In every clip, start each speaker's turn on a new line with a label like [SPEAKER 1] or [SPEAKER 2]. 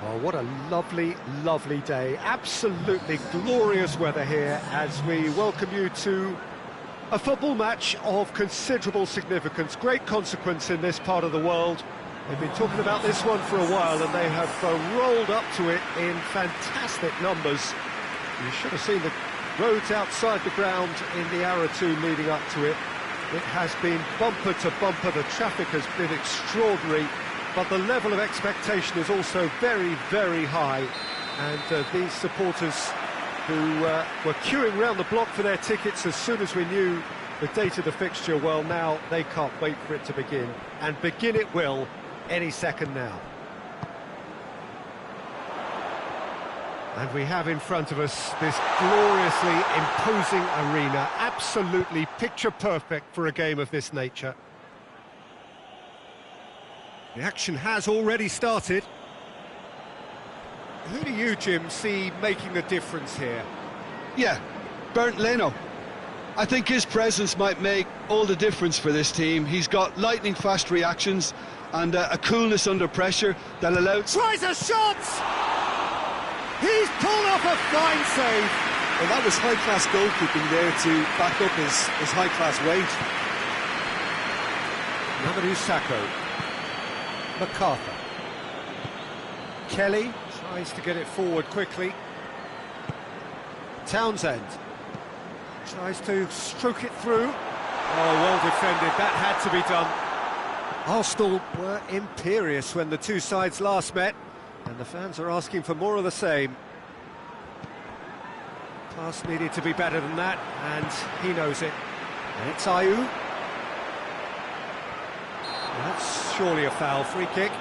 [SPEAKER 1] Oh, what a lovely, lovely day. Absolutely glorious weather here as we welcome you to a football match of considerable significance, great consequence in this part of the world. They've been talking about this one for a while and they have rolled up to it in fantastic numbers. You should have seen the roads outside the ground in the hour or two leading up to it. It has been bumper to bumper, the traffic has been extraordinary. But the level of expectation is also very, very high. And these supporters who were queuing round the block for their tickets as soon as we knew the date of the fixture, well, now they can't wait for it to begin. And begin it will any second now. And we have in front of us this gloriously imposing arena, absolutely picture perfect for a game of this nature. The action has already started. Who do you, Jim, see making the difference here?
[SPEAKER 2] Yeah, Bernd Leno. I think his presence might make all the difference for this team. He's got lightning-fast reactions and a coolness under pressure that allows...
[SPEAKER 1] Tries a shot! He's pulled off a fine save!
[SPEAKER 2] Well, that was high-class goalkeeping there to back up his high-class weight.
[SPEAKER 1] Mamadou Sakho. MacArthur. Kelly tries to get it forward quickly. Townsend tries to stroke it through. Oh, well defended, that had to be done. Arsenal were imperious when the two sides last met, and the fans are asking for more of the same. Pass needed to be better than that, and he knows it. And it's Ayew. That's surely a foul, free kick.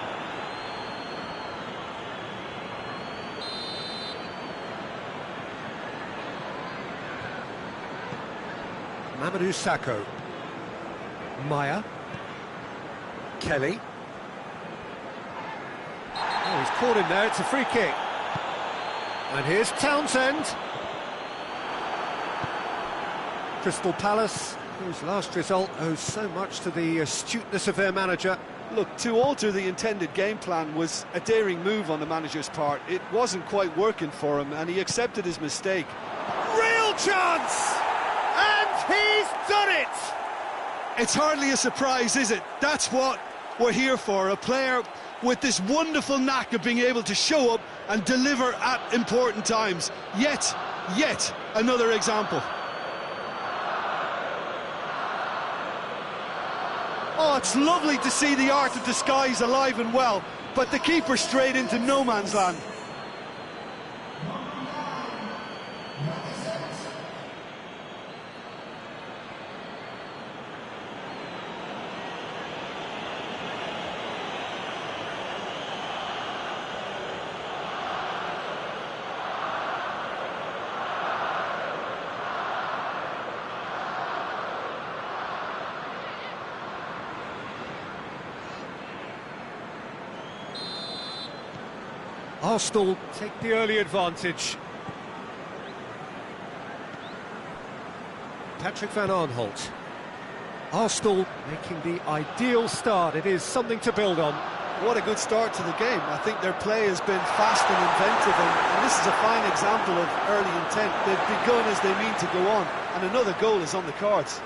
[SPEAKER 1] Mamadou Sakho. Maya. Kelly. Oh, he's caught him there, it's a free kick. And here's Townsend. Crystal Palace, whose last result owes so much to the astuteness of their manager.
[SPEAKER 2] Look, to alter the intended game plan was a daring move on the manager's part. It wasn't quite working for him, and he accepted his mistake.
[SPEAKER 1] Real chance! And he's done it!
[SPEAKER 2] It's hardly a surprise, is it? That's what we're here for, a player with this wonderful knack of being able to show up and deliver at important times. Yet another example. Oh, it's lovely to see the art of disguise alive and well, but the keeper straight into no man's land.
[SPEAKER 1] Arsenal take the early advantage. Patrick van Aanholt. Arsenal making the ideal start. It is something to build on.
[SPEAKER 2] What a good start to the game. I think their play has been fast and inventive, and this is a fine example of early intent. They've begun as they mean to go on, and another goal is on the cards.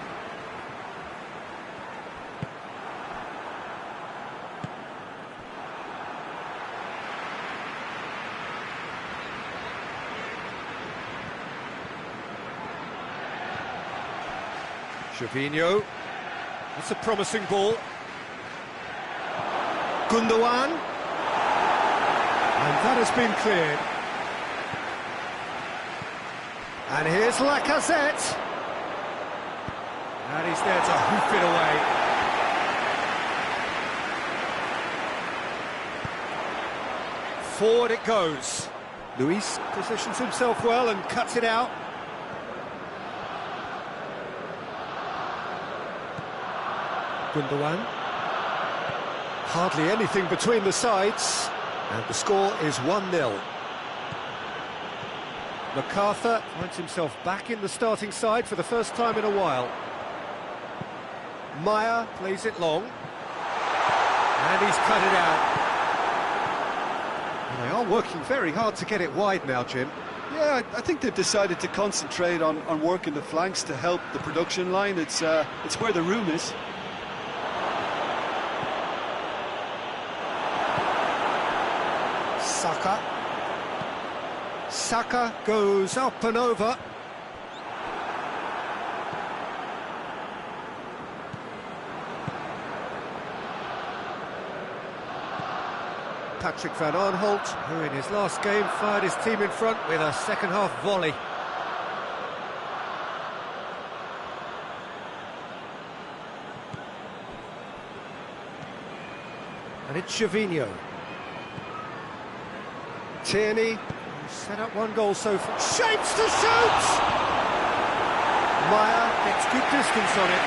[SPEAKER 1] Gervinho, that's a promising ball. Gundogan, and that has been cleared. And here's Lacazette, and he's there to hoof it away. Forward it goes. Luis positions himself well and cuts it out. Gundogan. Hardly anything between the sides, and the score is 1-0. MacArthur finds himself back in the starting side for the first time in a while. Maya plays it long, and he's cut it out. And They are working very hard to get it wide now, Jim.
[SPEAKER 2] Yeah, I think they've decided to concentrate on working the flanks to help the production line. It's where the room is.
[SPEAKER 1] Saka goes up and over. Patrick van Aanholt, who in his last game fired his team in front with a second-half volley. And it's Gervinho. Tierney, who's set up one goal so far. Shapes to shoot! Meyer gets good distance on it.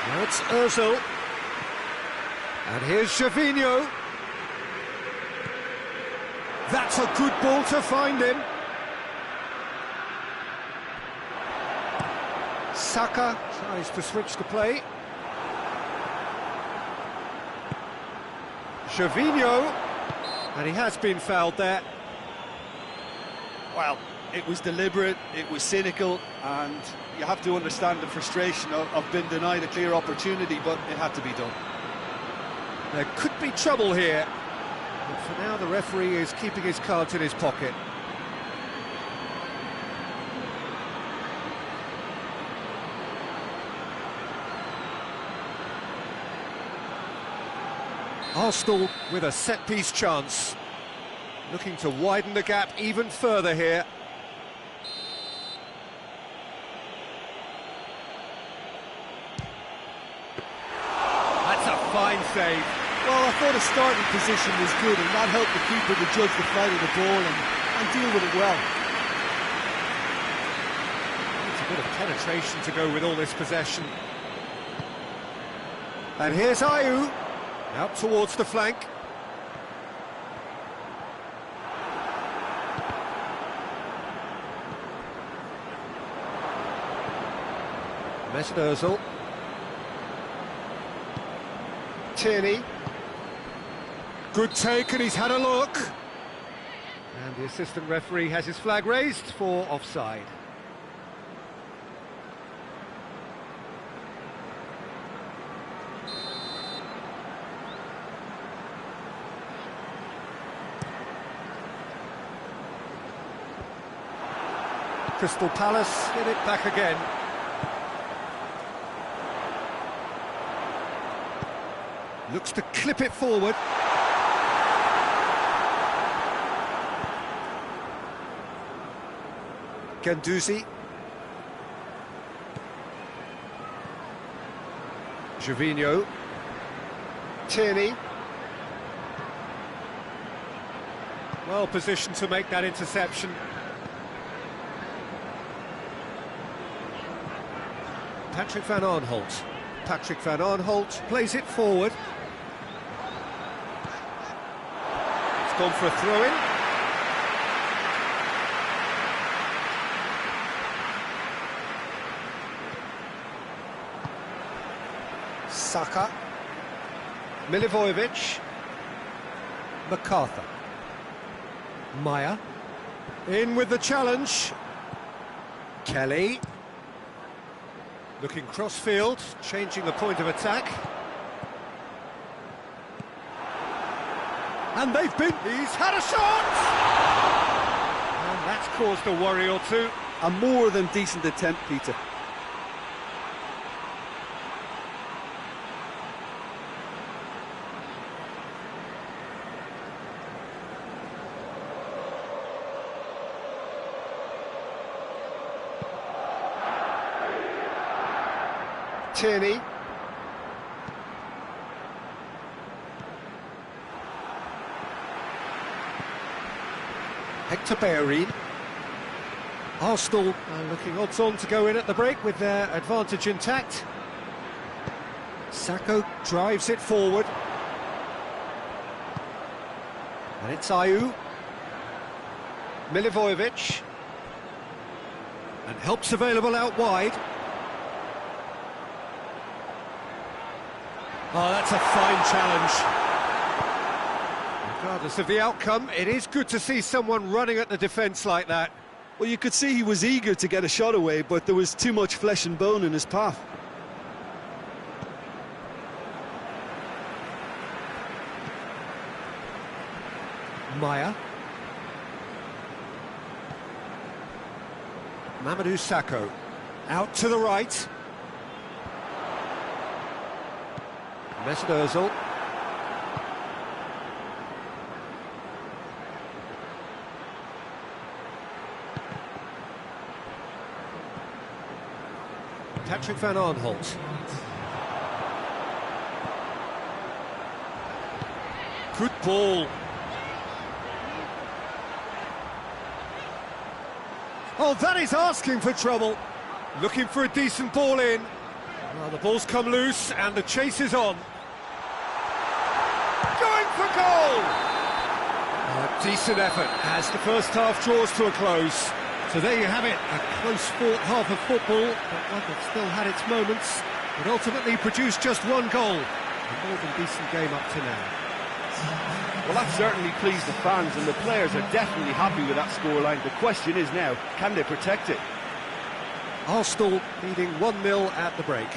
[SPEAKER 1] Now it's Ozil. And here's Gervinho. That's a good ball to find him. Saka tries to switch the play. Gervinho. And he has been fouled there.
[SPEAKER 2] Well, it was deliberate, it was cynical, and you have to understand the frustration of being denied a clear opportunity, but it had to be done.
[SPEAKER 1] There could be trouble here, but for now the referee is keeping his cards in his pocket. Arsenal with a set-piece chance, looking to widen the gap even further here. That's a fine save.
[SPEAKER 2] Well, I thought his starting position was good, and that helped the keeper to judge the flight of the ball and deal with it well.
[SPEAKER 1] It's a bit of penetration to go with all this possession. And here's Ayew, out towards the flank. Mesut Ozil. Tierney. Good take, and he's had a look. And the assistant referee has his flag raised for offside. Crystal Palace get it back again. Looks to clip it forward. Guendouzi. Gervinho. Tierney. Well positioned to make that interception. Patrick van Aanholt. Patrick van Aanholt plays it forward. It's gone for a throw-in. Saka. Milivojevic. MacArthur. Meyer. In with the challenge. Kelly. Looking cross-field, changing the point of attack. And he's had a shot! And that's caused a worry or two.
[SPEAKER 2] A more than decent attempt, Peter.
[SPEAKER 1] Tierney. Hector Bellerin. Arsenal are looking odds-on to go in at the break with their advantage intact. Saka drives it forward. And it's Ayew. Milivojevic. And help's available out wide. Oh, that's a fine challenge. Regardless of the outcome, it is good to see someone running at the defence like that.
[SPEAKER 2] Well, you could see he was eager to get a shot away, but there was too much flesh and bone in his path.
[SPEAKER 1] Maya. Mamadou Sakho. Out to the right. Mesut Ozil. Patrick van Aanholt. Good ball. Oh, that is asking for trouble. Looking for a decent ball in. Well, the ball's come loose and the chase is on. Going for goal! A decent effort as the first half draws to a close. So there you have it, a close-fought half of football, but one that still had its moments, but ultimately produced just one goal. A more than decent game up to now.
[SPEAKER 3] Well, that certainly pleased the fans, and the players are definitely happy with that scoreline. The question is now, can they protect it?
[SPEAKER 1] Arsenal leading 1-0 at the break.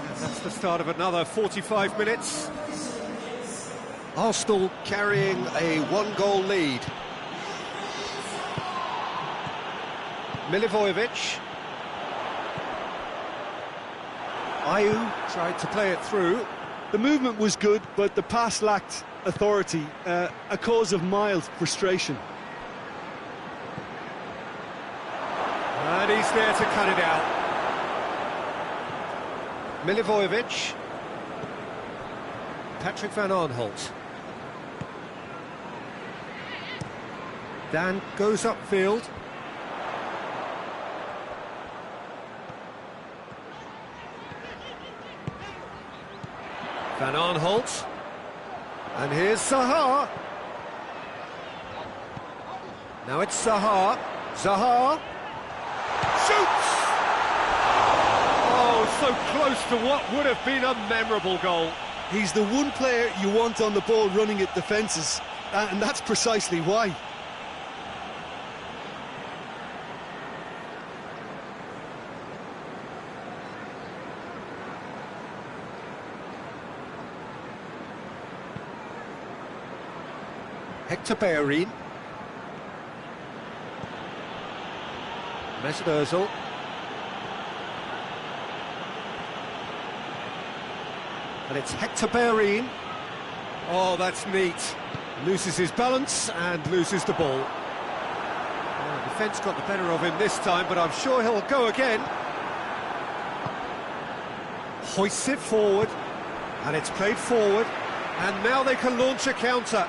[SPEAKER 1] And that's the start of another 45 minutes. Arsenal carrying a one-goal lead. Milivojevic. Ayew tried to play it through.
[SPEAKER 2] The movement was good, but the pass lacked authority, a cause of mild frustration.
[SPEAKER 1] And he's there to cut it out. Milivojevic. Patrick van Aanholt. Dan goes upfield. Van Aanholt. And here's Zaha. Now it's Zaha. Zaha. Shoots! Oh, so close to what would have been a memorable goal.
[SPEAKER 2] He's the one player you want on the ball running at defences, and that's precisely why.
[SPEAKER 1] Hector Bellerin. Mesut Ozil. And it's Hector Bellerin. Oh, that's neat. Loses his balance and loses the ball. Oh, the defence got the better of him this time, but I'm sure he'll go again. Hoists it forward, and it's played forward, and now they can launch a counter.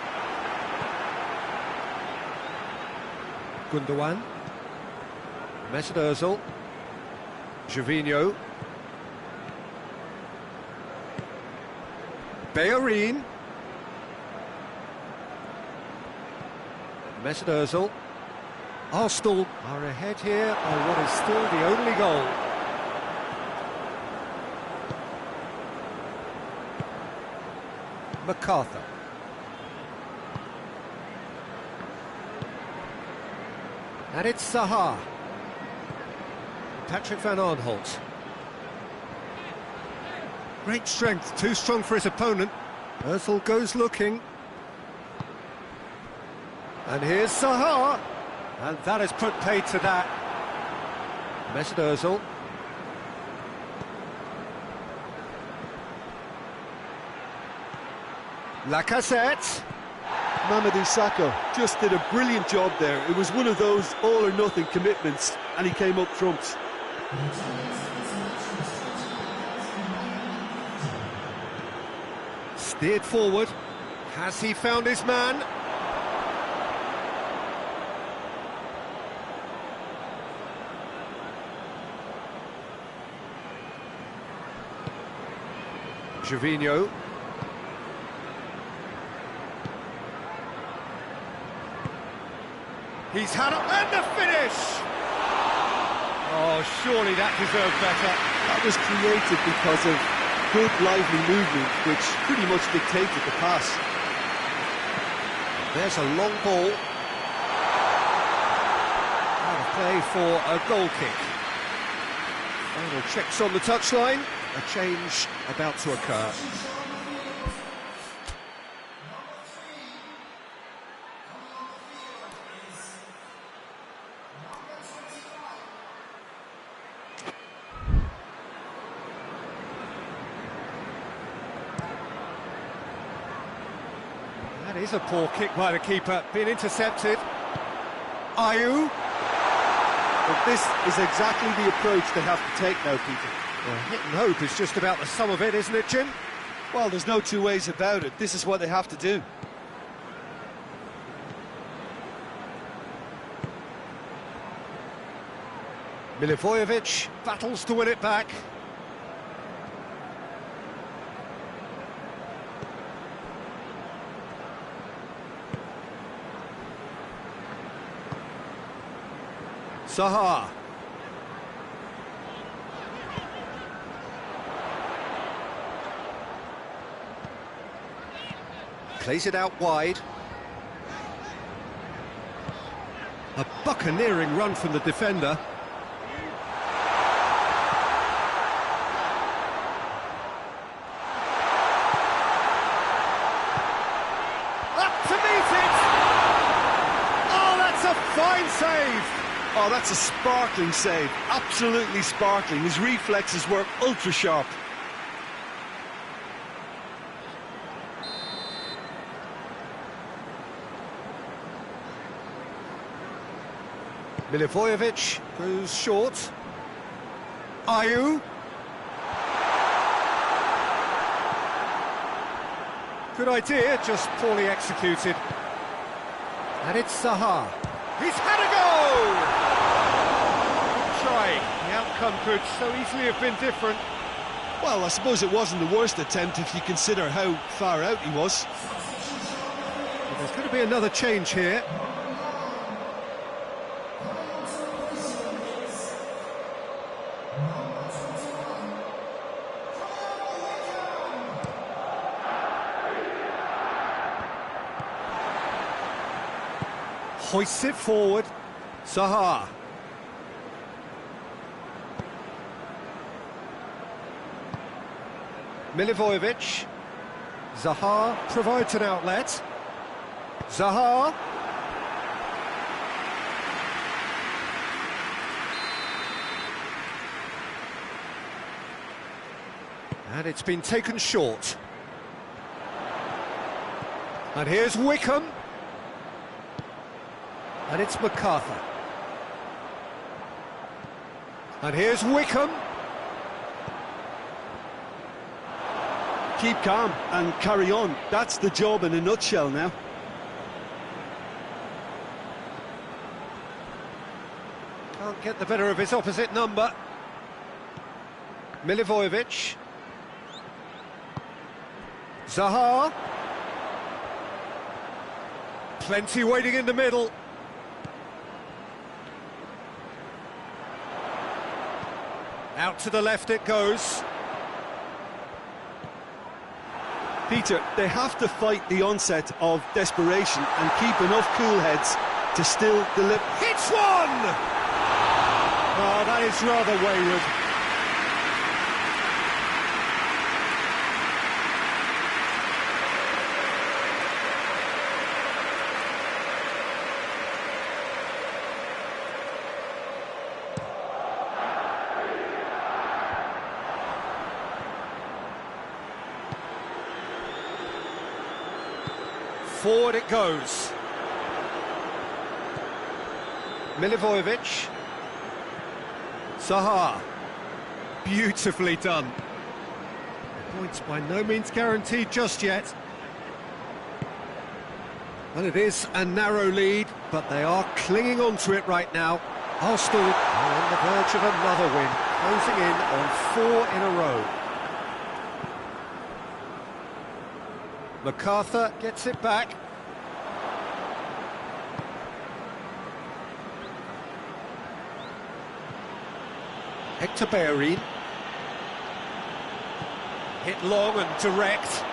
[SPEAKER 1] Gundogan. Mesut Ozil. Gervinho. Bellerin. Mesut Ozil. Arsenal are ahead here by what is still the only goal. MacArthur. And it's Zaha. Patrick van Aanholt. Great strength, too strong for his opponent. Ozil goes looking. And here's Zaha. And that has put paid to that. Mesut Ozil. Lacazette.
[SPEAKER 2] Mamadou Sakho just did a brilliant job there. It was one of those all-or-nothing commitments, and he came up trumps.
[SPEAKER 1] Steered forward. Has he found his man? Gervinho. He's had it, and the finish! Oh, Oh, surely that deserved better.
[SPEAKER 2] That was created because of good, lively movement, which pretty much dictated the pass.
[SPEAKER 1] There's a long ball. Out of play for a goal kick. Final checks on the touchline. A change about to occur. That is a poor kick by the keeper, being intercepted. Ayew.
[SPEAKER 2] But this is exactly the approach they have to take now, Peter.
[SPEAKER 1] Well, hit and hope is just about the sum of it, isn't it, Jim?
[SPEAKER 2] Well, there's no two ways about it. This is what they have to do.
[SPEAKER 1] Milivojevic battles to win it back. Zaha. Plays it out wide. A buccaneering run from the defender. Up to meet it! Oh, that's a fine save!
[SPEAKER 2] Oh, that's a sparkling save. Absolutely sparkling. His reflexes were ultra sharp.
[SPEAKER 1] Milivojevic goes short. Ayew. Good idea, just poorly executed. And it's Zaha. He's had a go! Good try. The outcome could so easily have been different.
[SPEAKER 2] Well, I suppose it wasn't the worst attempt if you consider how far out he was.
[SPEAKER 1] But there's going to be another change here. Hoists it forward. Zaha. Milivojevic. Zaha provides an outlet. Zaha. And it's been taken short. And here's Wickham. And it's MacArthur. And here's Wickham.
[SPEAKER 2] Keep calm and carry on. That's the job in a nutshell now.
[SPEAKER 1] Can't get the better of his opposite number. Milivojevic. Zaha. Plenty waiting in the middle. Out to the left it goes.
[SPEAKER 2] Peter, they have to fight the onset of desperation and keep enough cool heads to still deliver.
[SPEAKER 1] Hits one! Oh, that is rather wayward. Forward it goes. Milivojevic. Zaha. Beautifully done. The points by no means guaranteed just yet. Well, it is a narrow lead, but they are clinging on to it right now. Arsenal are on the verge of another win, closing in on 4 in a row. MacArthur gets it back. Hector Bellerin. Hit long and direct.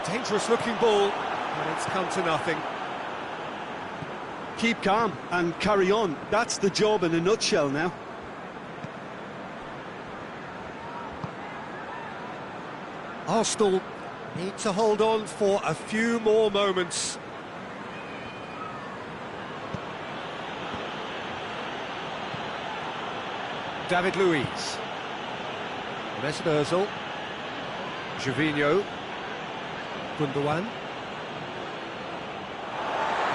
[SPEAKER 1] Dangerous looking ball, and it's come to nothing.
[SPEAKER 2] Keep calm and carry on. That's the job in a nutshell now.
[SPEAKER 1] Arsenal need to hold on for a few more moments. David Luiz. Mesut Ozil. Gervinho. Gundogan.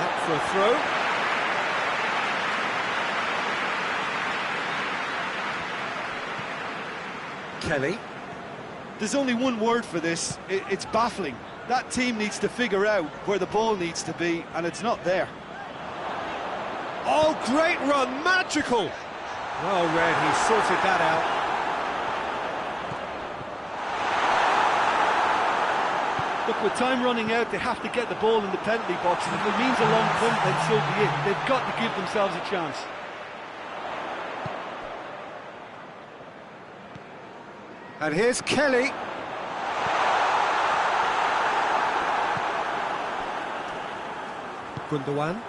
[SPEAKER 1] Up for a throw. Kelly.
[SPEAKER 2] There's only one word for this. It's baffling. That team needs to figure out where the ball needs to be, and it's not there.
[SPEAKER 1] Oh, great run, magical! Well read, he sorted that out.
[SPEAKER 3] Look, with time running out, they have to get the ball in the penalty box, and if it means a long punt, then so be it. They've got to give themselves a chance.
[SPEAKER 1] And here's Kelly. Gundogan.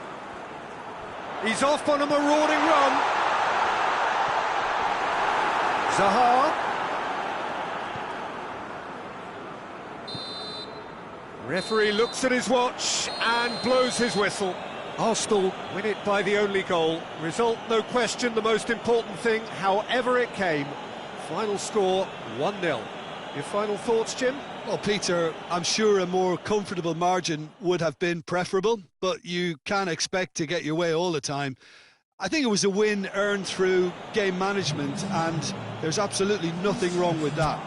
[SPEAKER 1] He's off on a marauding run. Zaha. Referee looks at his watch and blows his whistle. Arsenal win it by the only goal. Result, no question, the most important thing, however it came. Final score, 1-0. Your final thoughts, Jim?
[SPEAKER 2] Well, Peter, I'm sure a more comfortable margin would have been preferable, but you can't expect to get your way all the time. I think it was a win earned through game management, and there's absolutely nothing wrong with that.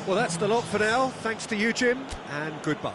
[SPEAKER 1] Well, that's the lot for now. Thanks to you, Jim, and goodbye.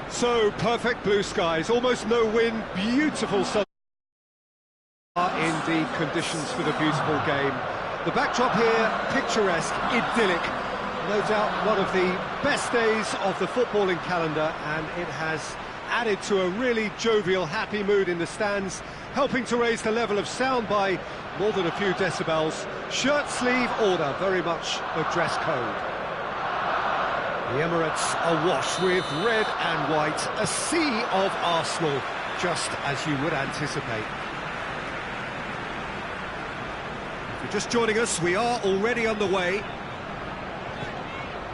[SPEAKER 1] So, perfect blue skies, almost no wind, beautiful sun in the conditions for the beautiful game. The backdrop here, picturesque, idyllic. No doubt one of the best days of the footballing calendar, and it has added to a really jovial, happy mood in the stands, helping to raise the level of sound by more than a few decibels. Shirt sleeve order, very much a dress code. The Emirates awash with red and white, a sea of Arsenal, just as you would anticipate. If you're just joining us, we are already underway.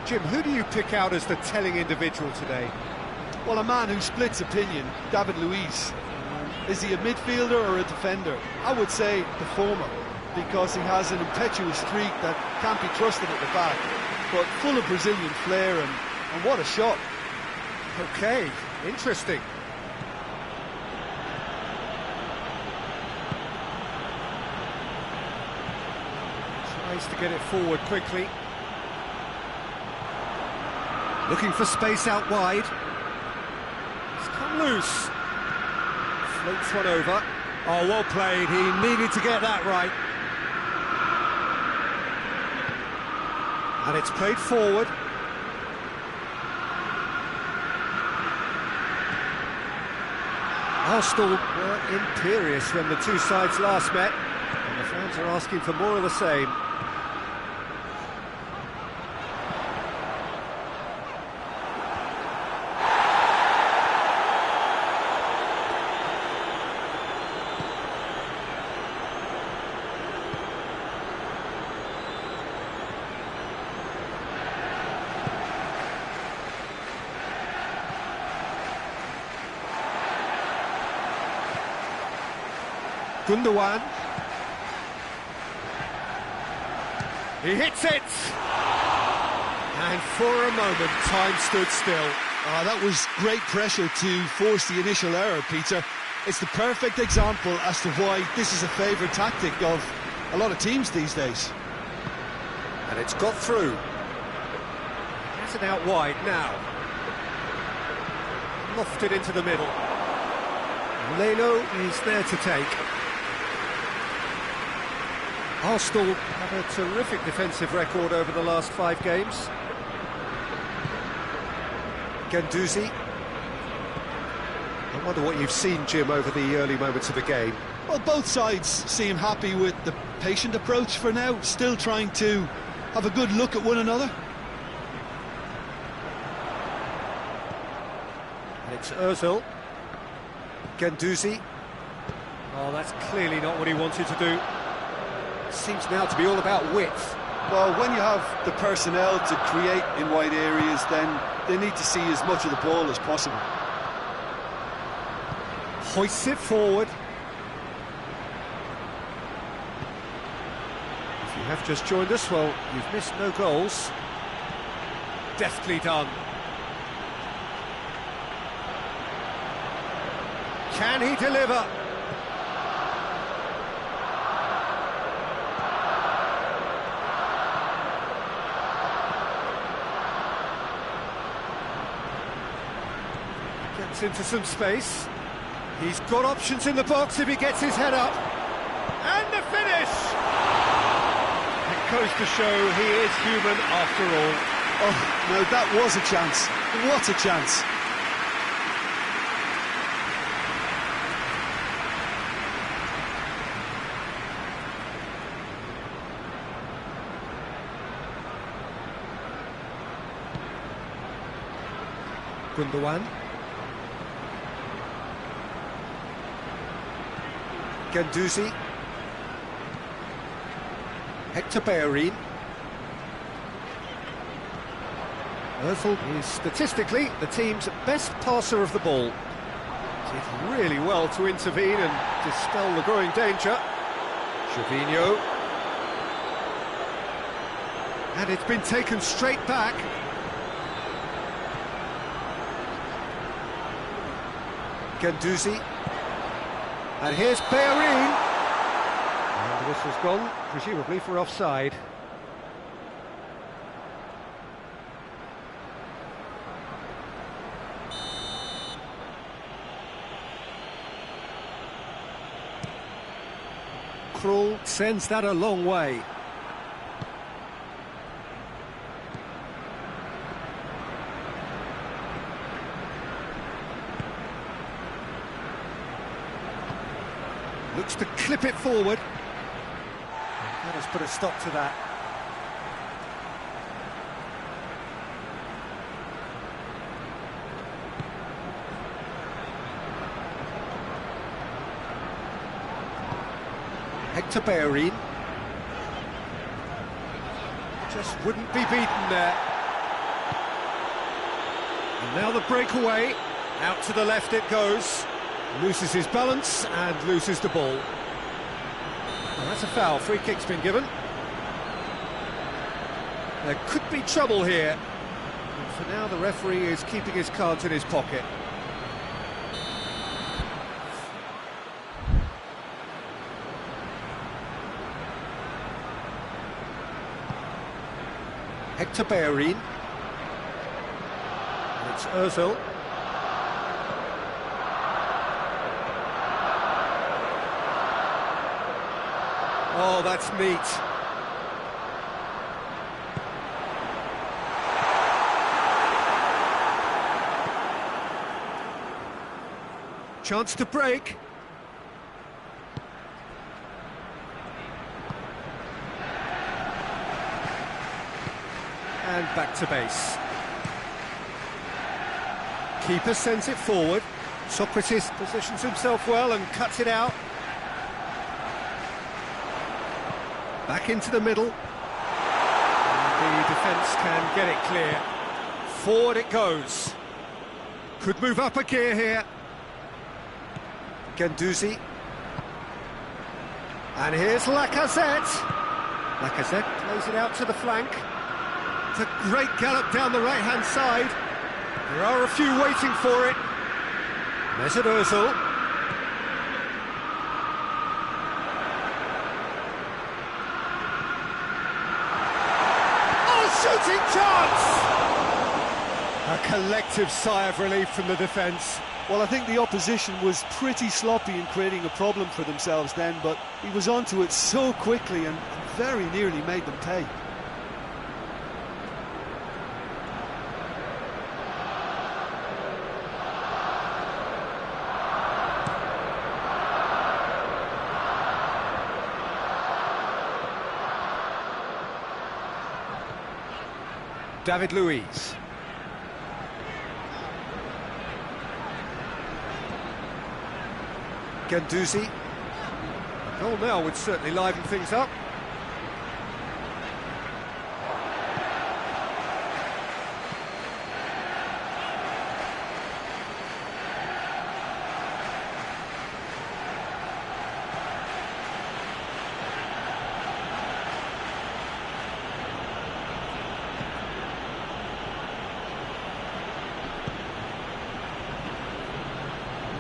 [SPEAKER 1] Jim, who do you pick out as the telling individual today?
[SPEAKER 2] Well, a man who splits opinion, David Luiz. Is he a midfielder or a defender? I would say the former, because he has an impetuous streak that can't be trusted at the back, but full of Brazilian flair, and what a shot.
[SPEAKER 1] Okay, interesting. Tries to get it forward quickly. Looking for space out wide. It's come loose. Floats one over. Oh, well played. He needed to get that right. And it's played forward. Arsenal were imperious when the two sides last met, and the fans are asking for more of the same. Gundogan. He hits it! And for a moment, time stood still.
[SPEAKER 2] That was great pressure to force the initial error, Peter. It's the perfect example as to why this is a favourite tactic of a lot of teams these days.
[SPEAKER 1] And it's got through. Has it out wide now. Lofted into the middle. Leno is there to take. Arsenal have a terrific defensive record over the last 5 games. Guendouzi. I wonder what you've seen, Jim, over the early moments of the game.
[SPEAKER 2] Well, both sides seem happy with the patient approach for now, still trying to have a good look at one another.
[SPEAKER 1] And it's Ozil. Guendouzi. Oh, that's clearly not what he wanted to do. Seems now to be all about width.
[SPEAKER 2] Well, when you have the personnel to create in wide areas, then they need to see as much of the ball as possible.
[SPEAKER 1] Hoists it forward. If you have just joined us, well, you've missed no goals. Deftly done. Can he deliver? Gets into some space. He's got options in the box if he gets his head up. And the finish! It goes to show he is human after all.
[SPEAKER 2] Oh, no, that was a chance. What a chance.
[SPEAKER 1] Gundogan. Guendouzi. Hector Bellerin. Ozil is statistically the team's best passer of the ball. Did really well to intervene and dispel the growing danger. Gervinho. And it's been taken straight back. Guendouzi. And here's Bellerin. And the whistle's gone, presumably for offside. Krul sends that a long way. Looks to clip it forward. That has put a stop to that. Hector Bellerin. Just wouldn't be beaten there. And now the breakaway. Out to the left it goes. Loses his balance and loses the ball. Well, that's a foul. Free kick's been given. There could be trouble here. And for now, the referee is keeping his cards in his pocket. Hector Bellerin. And it's Ozil. Oh, that's neat. Chance to break. And back to base. Keeper sends it forward. Socrates positions himself well and cuts it out. Back into the middle. And the defence can get it clear. Forward it goes. Could move up a gear here. Guendouzi. And here's Lacazette. Lacazette plays it out to the flank. It's a great gallop down the right-hand side. There are a few waiting for it. Mesut Ozil. Shooting chance! A collective sigh of relief from the defence.
[SPEAKER 2] Well, I think the opposition was pretty sloppy in creating a problem for themselves then, but he was onto it so quickly and very nearly made them pay.
[SPEAKER 1] David Luiz. Guendouzi. A goal now would certainly liven things up.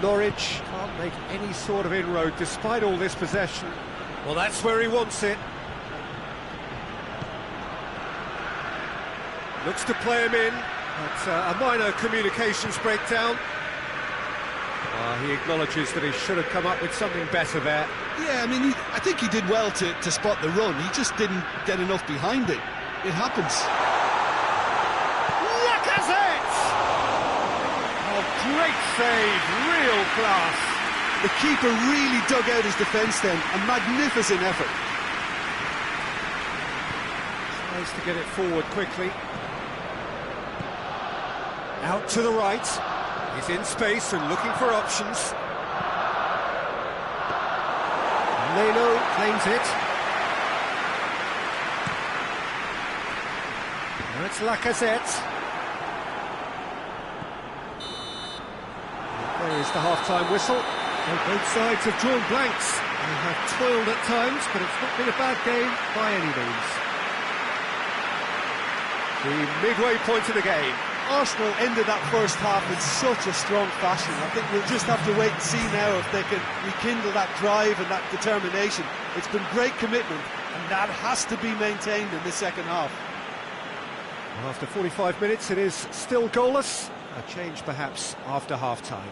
[SPEAKER 1] Norwich can't make any sort of inroad despite all this possession. Well, that's where he wants it. Looks to play him in, but a minor communications breakdown. He acknowledges that he should have come up with something better there.
[SPEAKER 2] Yeah, I mean, I think he did well to spot the run. He just didn't get enough behind it. It happens.
[SPEAKER 1] Great save, real class.
[SPEAKER 2] The keeper really dug out his defence then, a magnificent effort.
[SPEAKER 1] Tries to get it forward quickly. Out to the right. He's in space and looking for options. Leno claims it. Now it's Lacazette. There is the half-time whistle. So both sides have drawn blanks. They have toiled at times, but it's not been a bad game by any means. The midway point of the game.
[SPEAKER 2] Arsenal ended that first half in such a strong fashion. I think we'll just have to wait and see now if they can rekindle that drive and that determination. It's been great commitment, and that has to be maintained in the second half.
[SPEAKER 1] Well, after 45 minutes, it is still goalless. A change perhaps after half-time.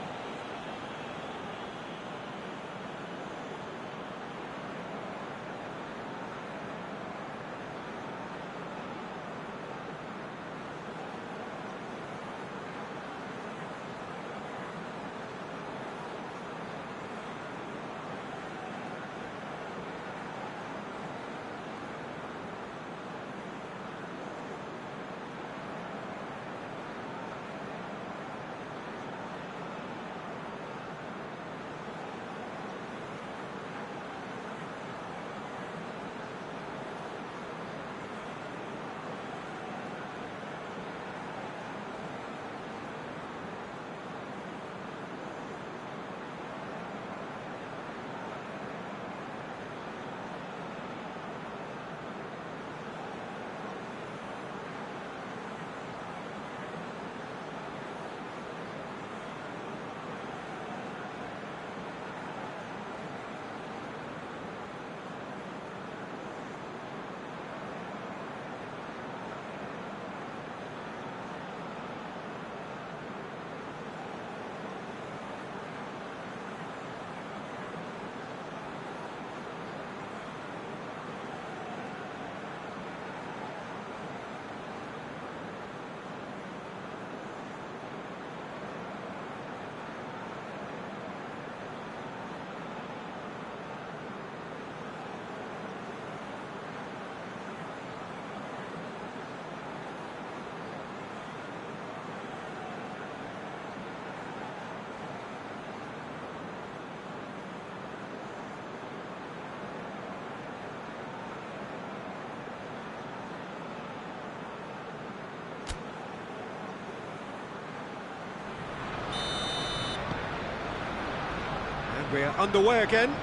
[SPEAKER 1] We're underway again.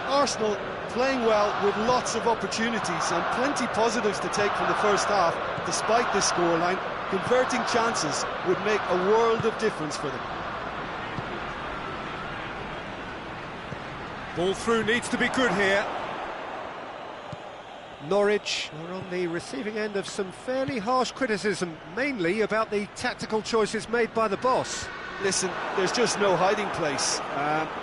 [SPEAKER 2] Arsenal playing well with lots of opportunities and plenty positives to take from the first half. Despite this scoreline, converting chances would make a world of difference for them.
[SPEAKER 1] Ball through needs to be good here. Norwich are on the receiving end of some fairly harsh criticism, mainly about the tactical choices made by the boss.
[SPEAKER 2] Listen, there's just no hiding place,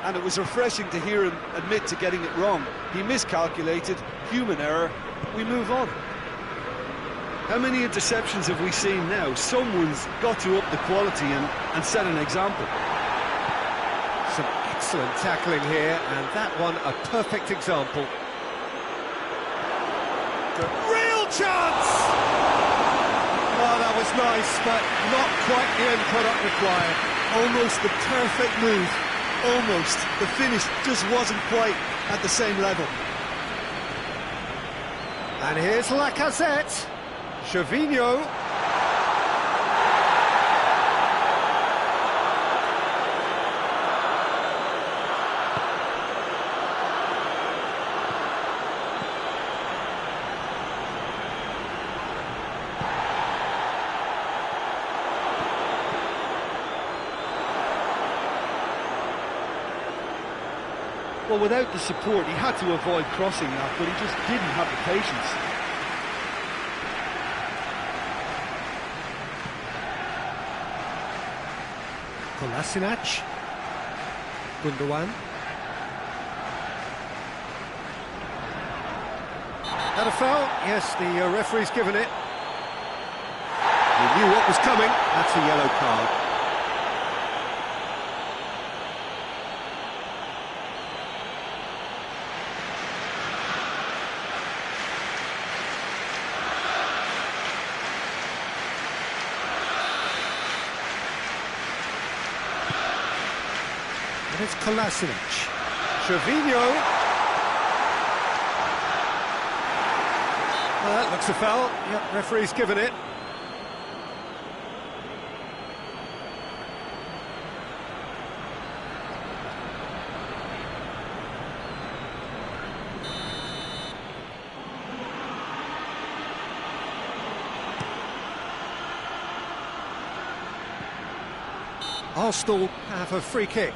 [SPEAKER 2] and it was refreshing to hear him admit to getting it wrong. He miscalculated, human error, we move on. How many interceptions have we seen now? Someone's got to up the quality and set an example.
[SPEAKER 1] Some excellent tackling here, and that one a perfect example. Real chance! Oh, that was nice, but not quite the end product required.
[SPEAKER 2] Almost the perfect move. Almost. The finish just wasn't quite at the same level.
[SPEAKER 1] And here's Lacazette. Gervinho.
[SPEAKER 3] Well, without the support, he had to avoid crossing that, but he just didn't have the patience.
[SPEAKER 1] Kolasinac. Gundogan. That a foul? Yes, the referee's given it. He knew what was coming. That's a yellow card. And it's Kolasinac. Gervinho. That looks a foul. Yep, referee's given it. Arsenal have a free kick.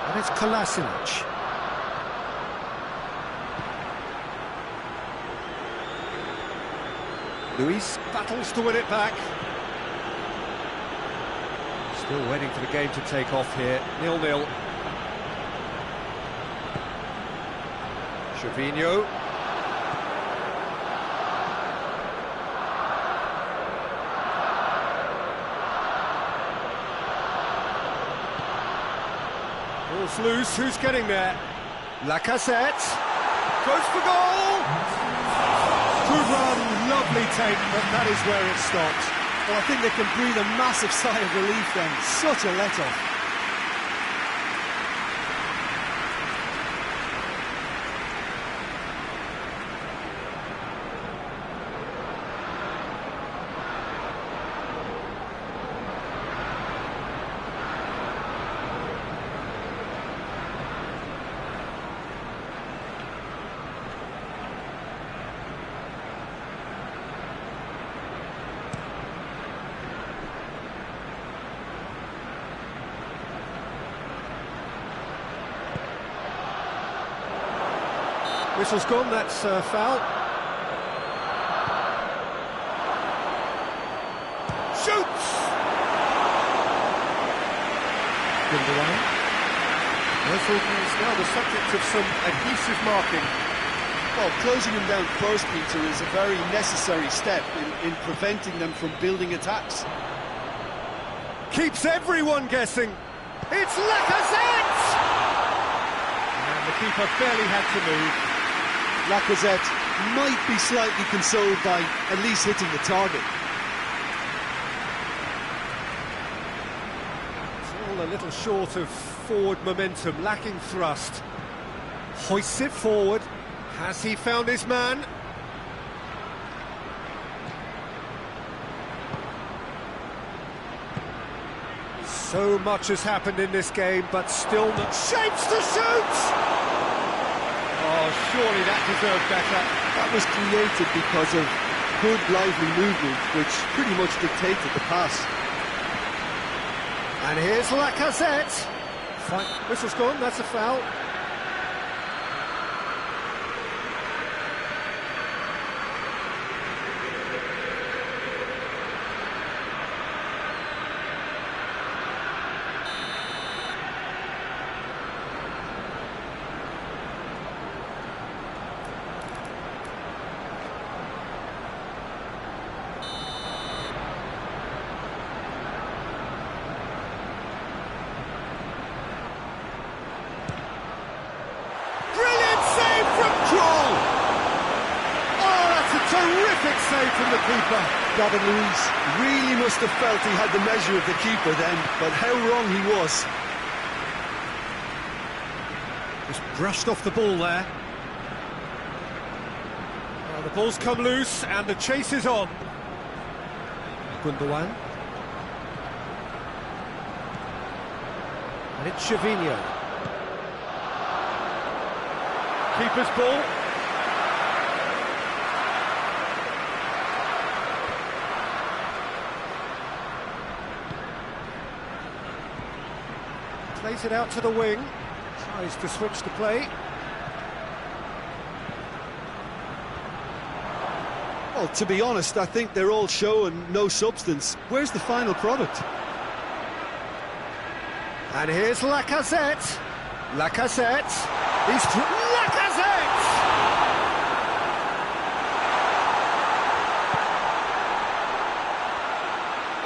[SPEAKER 1] And it's Kolasinac. Luis battles to win it back. Still waiting for the game to take off here. 0-0. Gervinho. Ball's loose, who's getting there? Lacazette. Goes for goal! Good run, lovely take, but that is where it stopped.
[SPEAKER 2] Well, I think they can breathe a massive sigh of relief then. Such a let-off.
[SPEAKER 1] Whistle's gone, that's foul. Shoots! Gundogan. Whistle is now the subject of some adhesive marking.
[SPEAKER 2] Well, closing them down first, Peter, is a very necessary step in preventing them from building attacks.
[SPEAKER 1] Keeps everyone guessing. It's Lacazette! And the keeper barely had to move.
[SPEAKER 2] Lacazette might be slightly consoled by at least hitting the target.
[SPEAKER 1] It's all a little short of forward momentum, lacking thrust. Hoists it forward. Has he found his man? So much has happened in this game, but still not shapes to shoot! Oh, surely that deserved better.
[SPEAKER 2] That was created because of good, lively movement, which pretty much dictated the pass.
[SPEAKER 1] And here's Lacazette. Fine. Whistle's gone, that's a foul. Terrific save from the keeper.
[SPEAKER 2] David Luiz really must have felt he had the measure of the keeper then, but how wrong he was.
[SPEAKER 1] Just brushed off the ball there. Well, the ball's come loose and the chase is on. Gundogan. And it's Gervinho. Keeper's ball. Plays it out to the wing, tries to switch the play.
[SPEAKER 2] Well, to be honest, I think they're all show and no substance. Where's the final product?
[SPEAKER 1] And here's Lacazette. Lacazette. Lacazette!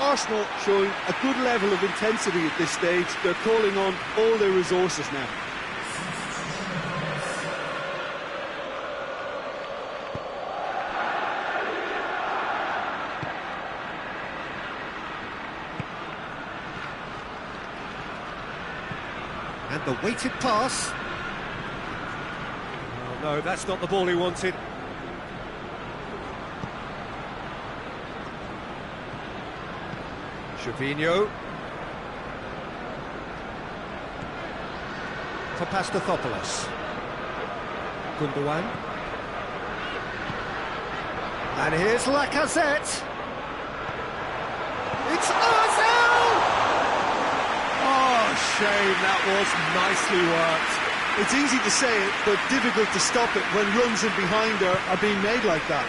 [SPEAKER 2] Arsenal showing a good level of intensity at this stage. They're calling on all their resources now.
[SPEAKER 1] And the weighted pass. Oh, no, that's not the ball he wanted. Gervinho. For Pastathopoulos. Gundogan. And here's Lacazette. It's Ozil! Oh, shame, that was nicely worked.
[SPEAKER 2] It's easy to say it, but difficult to stop it when runs in behind are being made like that.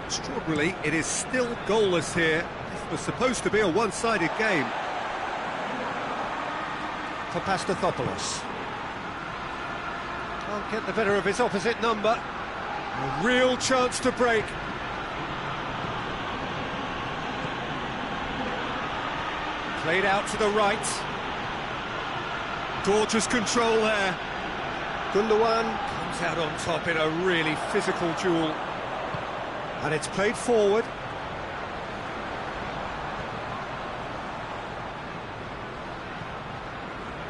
[SPEAKER 1] Extraordinarily, it is still goalless here. This was supposed to be a one-sided game. For Pastathopoulos. Can't get the better of his opposite number. A real chance to break. Played out to the right. Gorgeous control there. Gundogan comes out on top in a really physical duel. And it's played forward.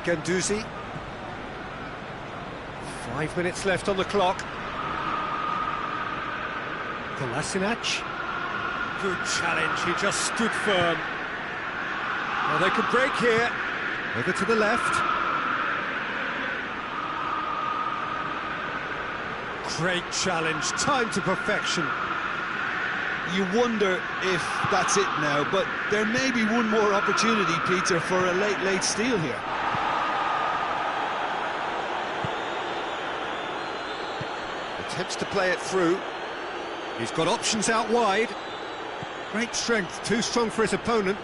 [SPEAKER 1] Guendouzi. 5 minutes left on the clock. Kolasinac. Good challenge, he just stood firm. Well, they could break here. Over to the left. Great challenge, timed to perfection.
[SPEAKER 2] You wonder if that's it now, but there may be one more opportunity, Peter, for a late steal here.
[SPEAKER 1] Attempts to play it through. He's got options out wide. Great strength, too strong for his opponent.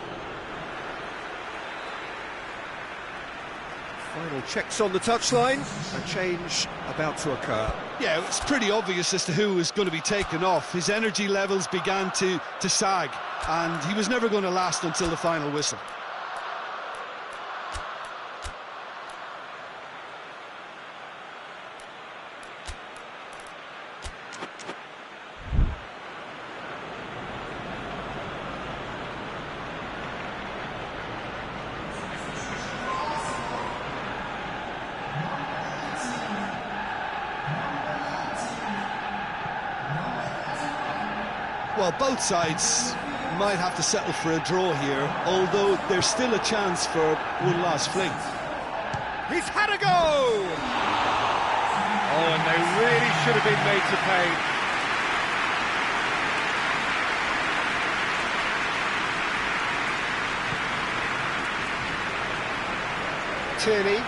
[SPEAKER 1] Final checks on the touchline, a change about to occur.
[SPEAKER 2] Yeah, it's pretty obvious as to who was going to be taken off. His energy levels began to sag, and he was never going to last until the final whistle. Well, both sides might have to settle for a draw here, although there's still a chance for one last fling.
[SPEAKER 1] He's had a go! Oh, and they really should have been made to pay. Tierney.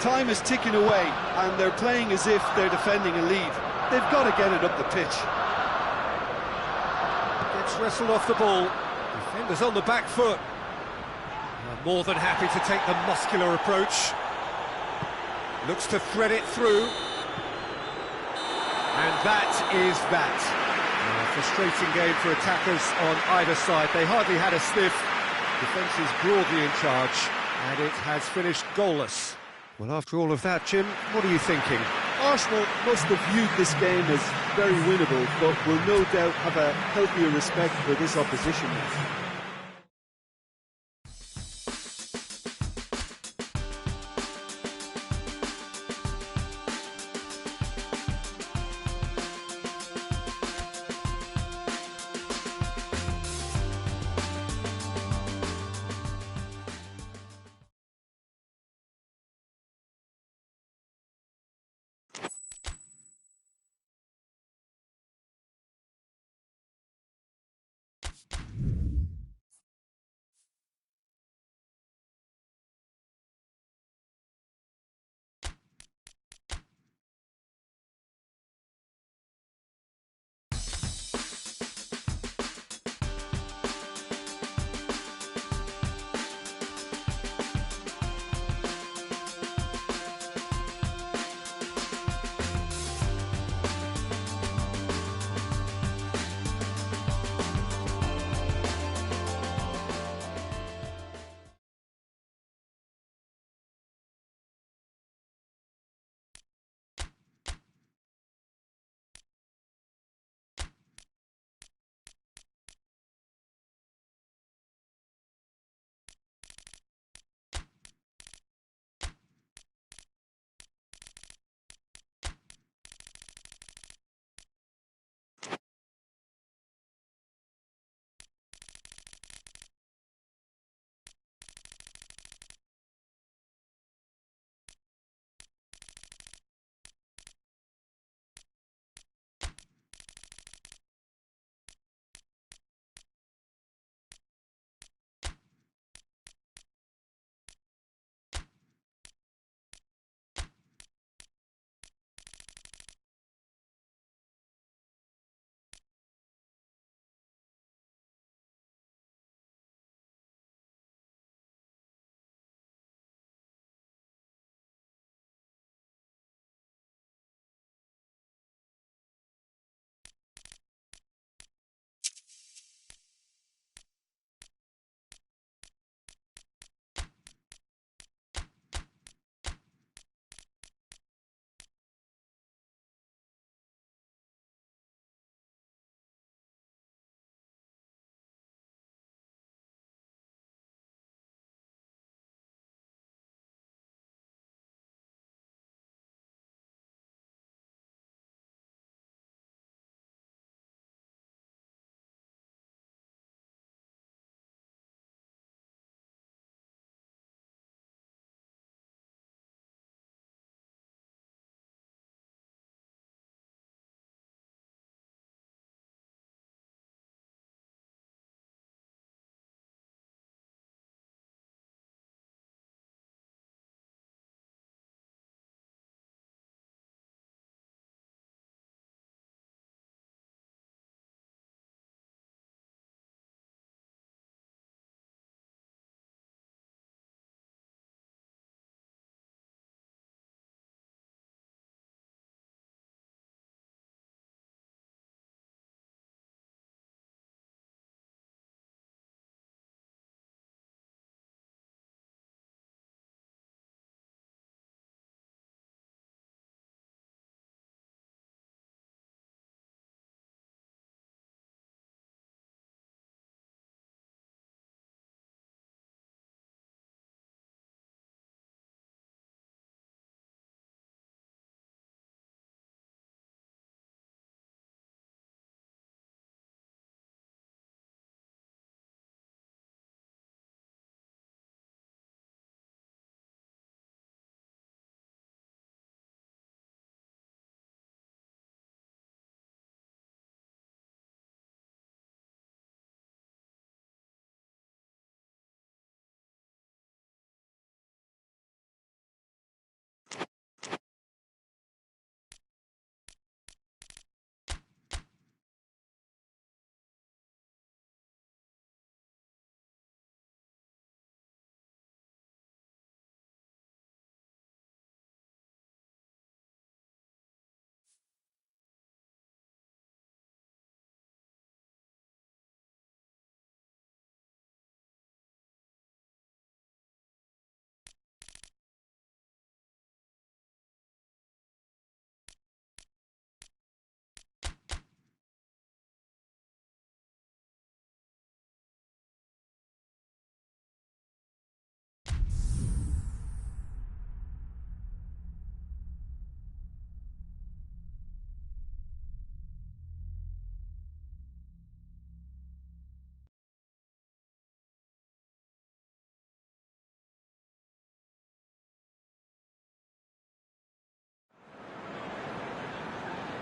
[SPEAKER 2] Time is ticking away, and they're playing as if they're defending a lead. They've got to get it up the pitch.
[SPEAKER 1] Wrestled off the ball, defenders on the back foot. More than happy to take the muscular approach. Looks to thread it through. And that is that. A frustrating game for attackers on either side. They hardly had a sniff. Defence is broadly in charge, and it has finished goalless. Well, after all of that, Jim, what are you thinking?
[SPEAKER 4] Arsenal must have viewed this game as very winnable, but will no doubt have a healthier respect for this opposition now.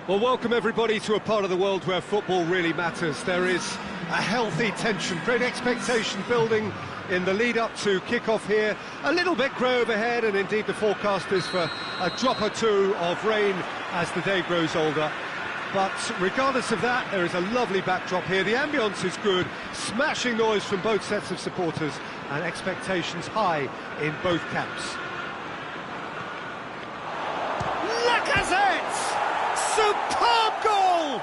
[SPEAKER 1] Well, welcome everybody to a part of the world where football really matters. There is a healthy tension, great expectation building in the lead-up to kick-off here. A little bit grey overhead, and indeed the forecast is for a drop or two of rain as the day grows older. But regardless of that, there is a lovely backdrop here. The ambience is good, smashing noise from both sets of supporters, and expectations high in both camps. Lacazette! Superb goal!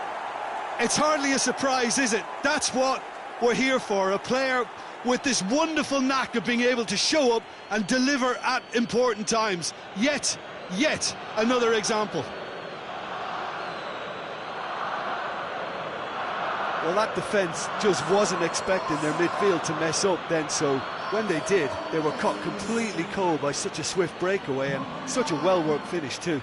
[SPEAKER 2] It's hardly a surprise, is it? That's what we're here for, a player with this wonderful knack of being able to show up and deliver at important times. Yet another example.
[SPEAKER 4] Well, that defence just wasn't expecting their midfield to mess up then, so when they did, they were caught completely cold by such a swift breakaway and such a well-worked finish too.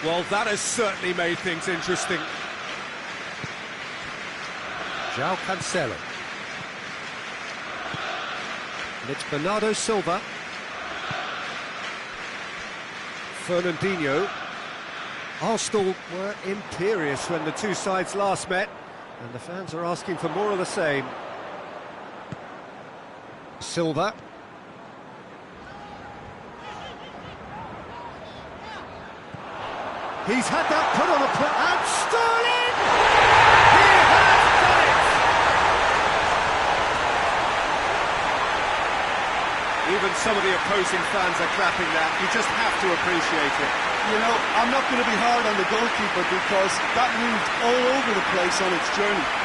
[SPEAKER 1] Well, that has certainly made things interesting. João Cancelo. And it's Bernardo Silva. Fernandinho. Arsenal were imperious when the two sides last met, and the fans are asking for more of the same. Silva. He's had that put on a play, and Sterling! He has done it! Even some of the opposing fans are clapping that. You just have to appreciate it.
[SPEAKER 4] You know, I'm not going to be hard on the goalkeeper because that moved all over the place on its journey.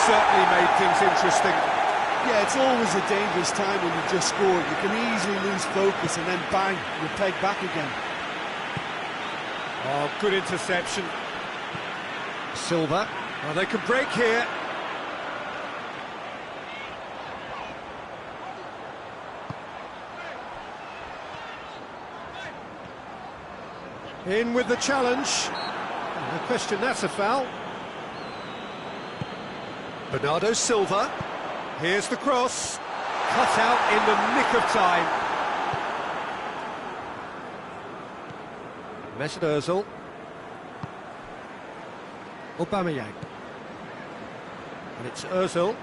[SPEAKER 1] Certainly made things interesting.
[SPEAKER 4] Yeah, it's always a dangerous time when you just scored. You can easily lose focus and then bang, you're pegged back again.
[SPEAKER 1] Oh, good interception. Silva. Oh, they can break here. In with the challenge. No question, that's a foul. Bernardo Silva, here's the cross, cut out in the nick of time. Mesut Ozil. Aubameyang. And it's Ozil.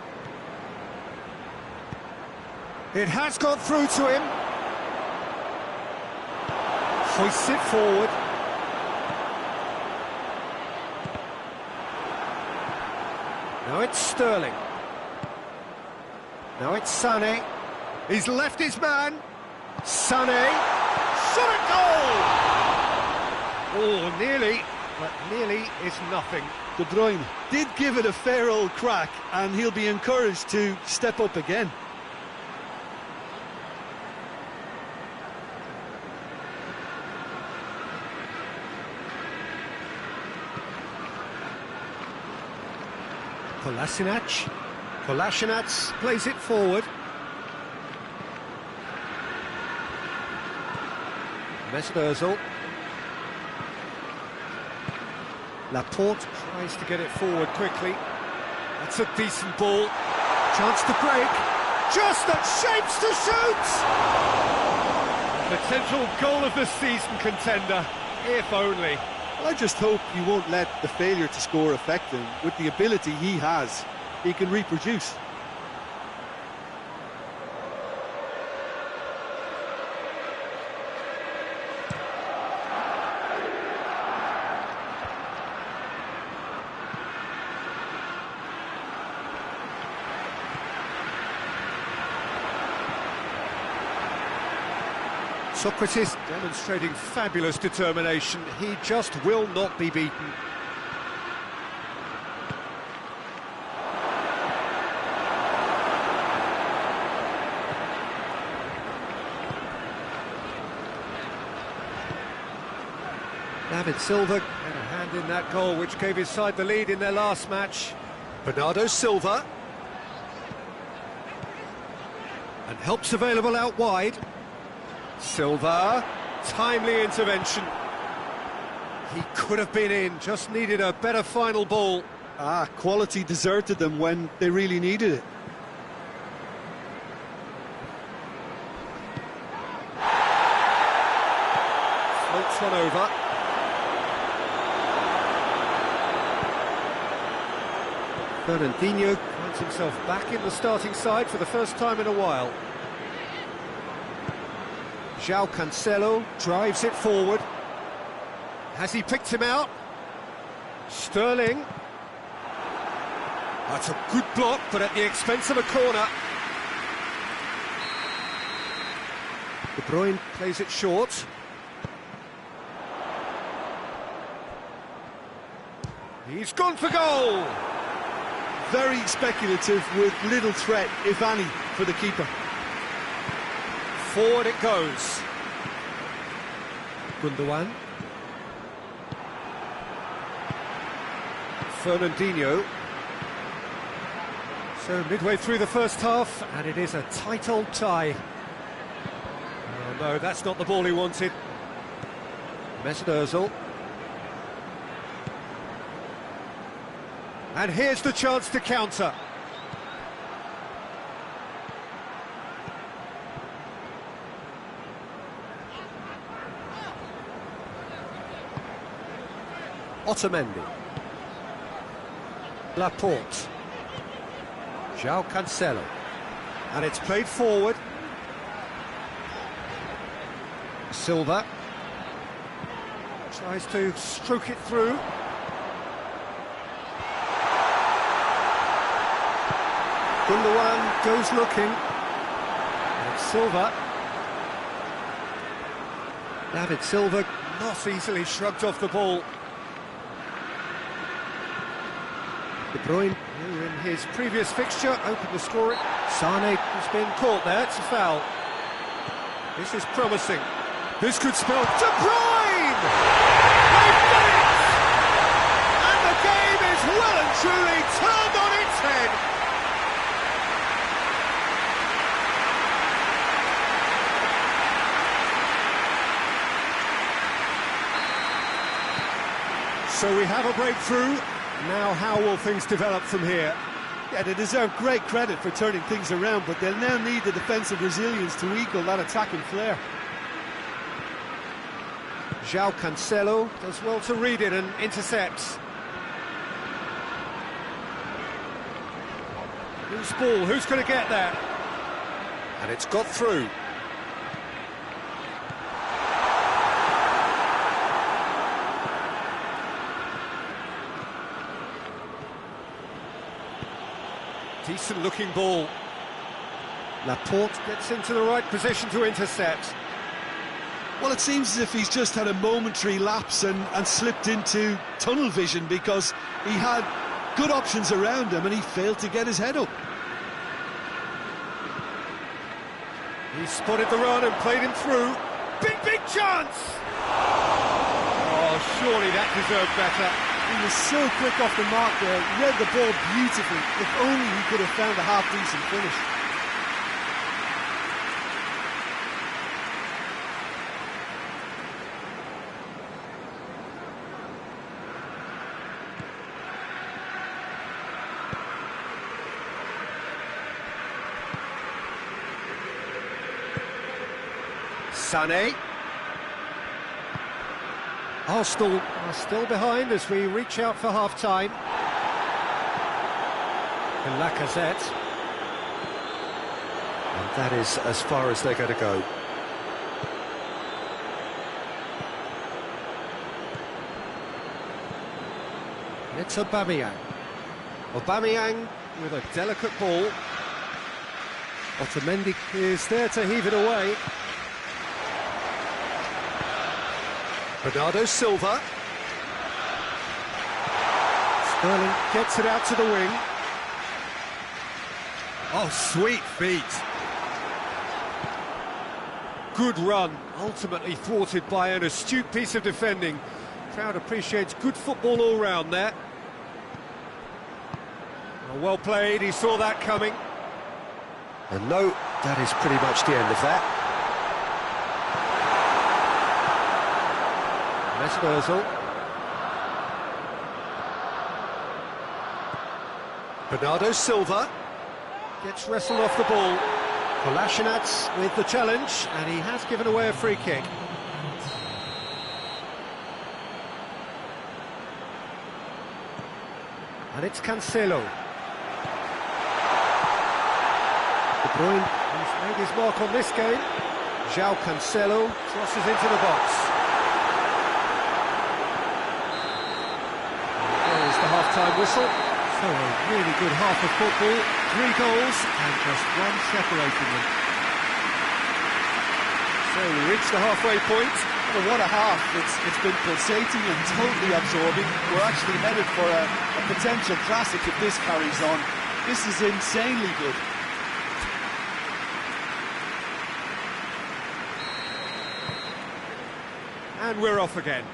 [SPEAKER 1] It has got through to him. Hoists it forward. Now it's Sterling. Now it's Sané. He's left his man. Sané. Shot at goal! Oh, nearly, but nearly is nothing.
[SPEAKER 2] De Bruyne did give it a fair old crack, and he'll be encouraged to step up again.
[SPEAKER 1] Kolasinac plays it forward. Mesut Ozil. Laporte tries to get it forward quickly. That's a decent ball. Chance to break. Just at shapes to shoot! Potential goal of the season contender, if only.
[SPEAKER 4] I just hope you won't let the failure to score affect him. With the ability he has, he can reproduce.
[SPEAKER 1] Socrates demonstrating fabulous determination. He just will not be beaten. David Silva going to hand in that goal which gave his side the lead in their last match. Bernardo Silva. And help's available out wide. Silva, timely intervention. He could have been in, just needed a better final ball.
[SPEAKER 2] Quality deserted them when they really needed it.
[SPEAKER 1] Floats one over. Fernandinho finds himself back in the starting side for the first time in a while. João Cancelo drives it forward. Has he picked him out? Sterling. That's a good block, but at the expense of a corner. De Bruyne plays it short. He's gone for goal!
[SPEAKER 2] Very speculative with little threat, if any, for the keeper.
[SPEAKER 1] Forward it goes. Gundogan. Fernandinho. So midway through the first half, and it is a tight old tie. Oh no, that's not the ball he wanted. Mesut Ozil. And here's the chance to counter. Otamendi. Laporte. João Cancelo. And it's played forward. Silva. Tries to stroke it through. Gundogan goes looking. And Silva. David Silva not easily shrugged off the ball. De Bruyne, who in his previous fixture opened the scoring. Sane has been caught there, it's a foul. This is promising. This could spell De Bruyne! They've done it! And the game is well and truly turned on its head. So we have a breakthrough. Now how will things develop from here?
[SPEAKER 2] Yeah, they deserve great credit for turning things around, but they'll now need the defensive resilience to equal that attacking flair.
[SPEAKER 1] João Cancelo does well to read it and intercepts. Who's ball? Who's going to get that? And it's got through. Decent looking ball. Laporte gets into the right position to intercept.
[SPEAKER 2] Well, it seems as if he's just had a momentary lapse and slipped into tunnel vision, because he had good options around him and he failed to get his head up.
[SPEAKER 1] He spotted the run and played him through. Big chance! Oh, surely that deserved better.
[SPEAKER 2] He was so quick off the mark there, read the ball beautifully. If only he could have found a half-decent finish.
[SPEAKER 1] Sané. Arsenal are still behind as we reach out for half-time. And Lacazette. And that is as far as they're going to go. It's Aubameyang. Aubameyang with a delicate ball. Otamendi is there to heave it away. Bernardo Silva. Sterling gets it out to the wing. Oh, sweet feet. Good run, ultimately thwarted by an astute piece of defending. Crowd appreciates good football all round there. Well played, he saw that coming.
[SPEAKER 5] And no, that is pretty much the end of that.
[SPEAKER 1] Mesut Ozil. Bernardo Silva gets wrestled off the ball. Kolasinac with the challenge, and he has given away a free kick. And it's Cancelo. De Bruyne, he's made his mark on this game. João Cancelo crosses into the box. There is the half-time whistle. So a really good half of football, 3 goals and just one separating them. So we reach the halfway point.
[SPEAKER 4] Well, what a half. It's been pulsating and totally absorbing. We're actually headed for a potential classic if this carries on. This is insanely good.
[SPEAKER 1] And we're off again.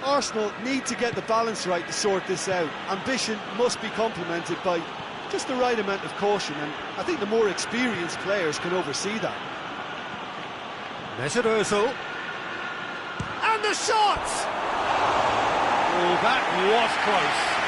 [SPEAKER 4] Arsenal need to get the balance right to sort this out. Ambition must be complemented by just the right amount of caution, and I think the more experienced players can oversee that.
[SPEAKER 1] Mesut Ozil. And the shot! Oh, that was close.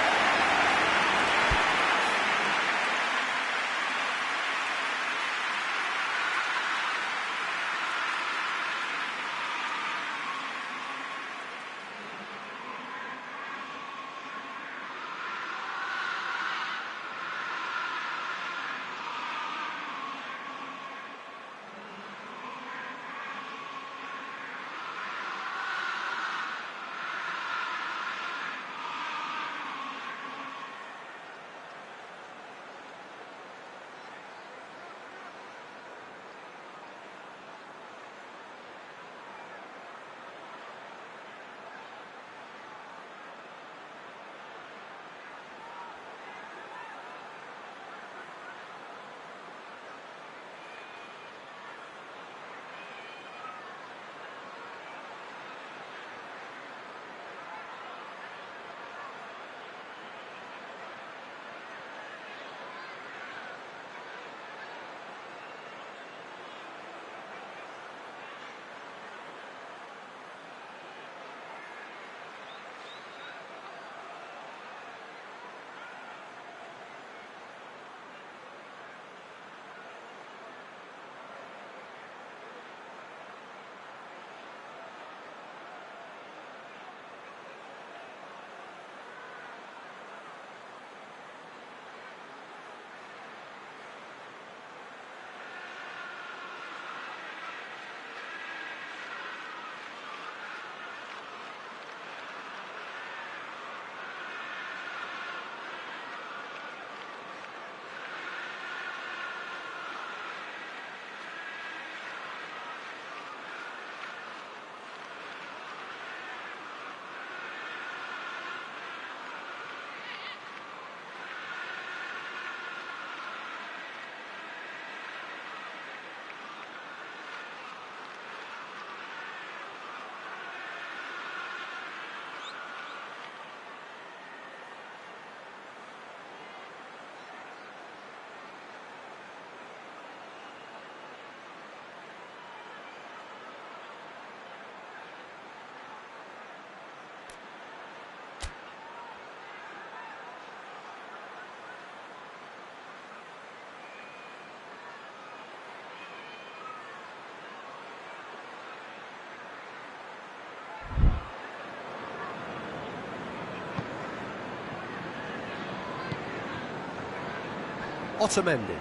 [SPEAKER 5] Otamendi.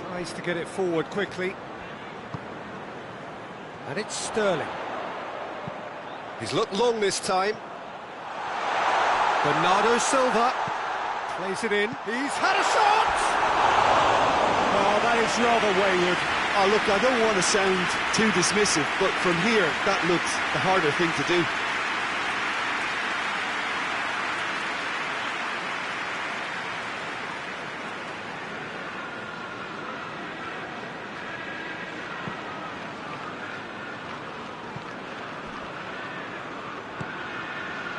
[SPEAKER 1] Tries to get it forward quickly. And it's Sterling. He's looked long this time. Bernardo Silva plays it in. He's had a shot! Oh, that is rather wayward.
[SPEAKER 4] Oh, look, I don't want to sound too dismissive, but from here, that looks the harder thing to do.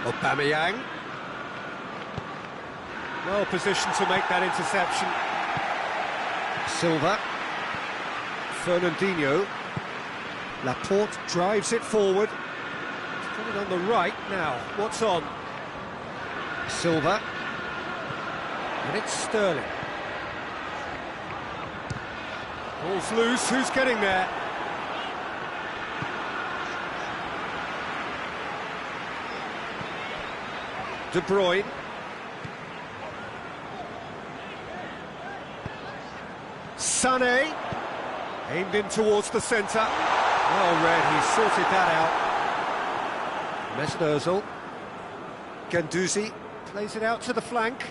[SPEAKER 1] Aubameyang. Well positioned to make that interception. Silva. Fernandinho. Laporte drives it forward. He's got it on the right now. What's on? Silva. And it's Sterling. Ball's loose. Who's getting there? De Bruyne. Sané. Aimed in towards the centre. Well read, he sorted that out. Mesut Ozil. Guendouzi plays it out to the flank.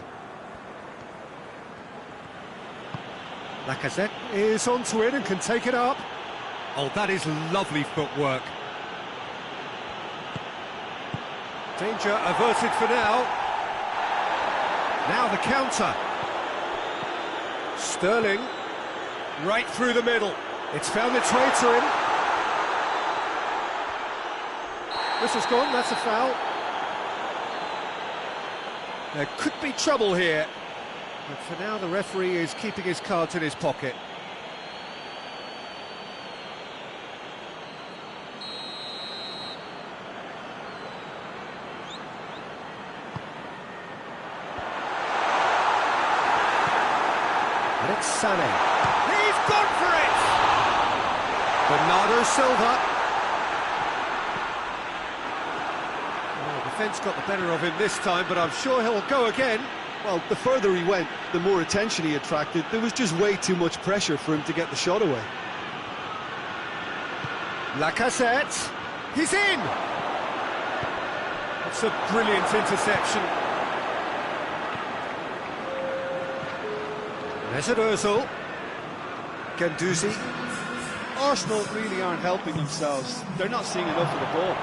[SPEAKER 1] Lacazette is onto it and can take it up. Oh, that is lovely footwork. Danger averted for now. Now the counter. Sterling. Right through the middle. It's found its way to him. This has gone, that's a foul. There could be trouble here. But for now, the referee is keeping his cards in his pocket. And it's Sané. He's gone for it! Bernardo Silva. Well, the defence got the better of him this time, but I'm sure he'll go again.
[SPEAKER 2] Well, the further he went, the more attention he attracted. There was just way too much pressure for him to get the shot away.
[SPEAKER 1] Lacazette. He's in! That's a brilliant interception. Mesut Ozil. Guendouzi.
[SPEAKER 2] Arsenal really aren't helping themselves. They're not seeing enough of the ball.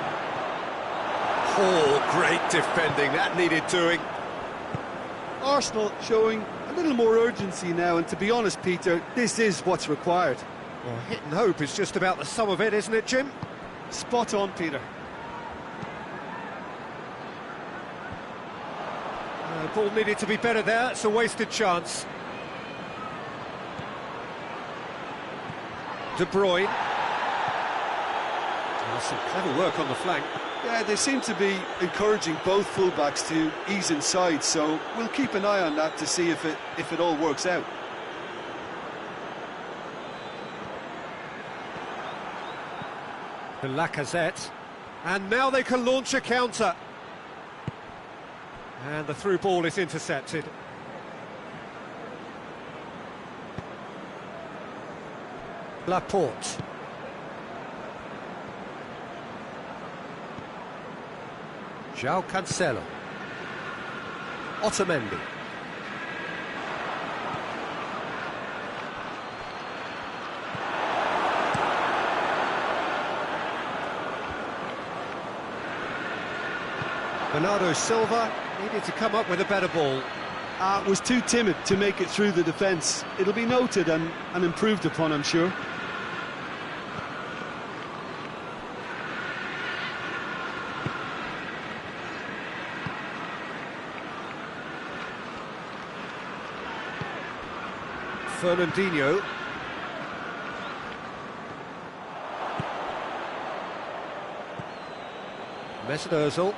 [SPEAKER 1] Oh, great defending. That needed doing.
[SPEAKER 2] Arsenal showing a little more urgency now, and to be honest, Peter, this is what's required.
[SPEAKER 1] Well, hit and hope is just about the sum of it, isn't it, Jim?
[SPEAKER 2] Spot on, Peter.
[SPEAKER 1] Ball needed to be better there. It's a wasted chance. De Bruyne. Oh, some clever work on the flank.
[SPEAKER 2] Yeah, they seem to be encouraging both fullbacks to ease inside, so we'll keep an eye on that to see if it all works out.
[SPEAKER 1] The Lacazette, and now they can launch a counter. And the through ball is intercepted. Laporte. João Cancelo. Otamendi. Bernardo Silva needed to come up with a better ball.
[SPEAKER 2] Was too timid to make it through the defence. It'll be noted and improved upon, I'm sure.
[SPEAKER 1] Fernandinho. Mesut Ozil.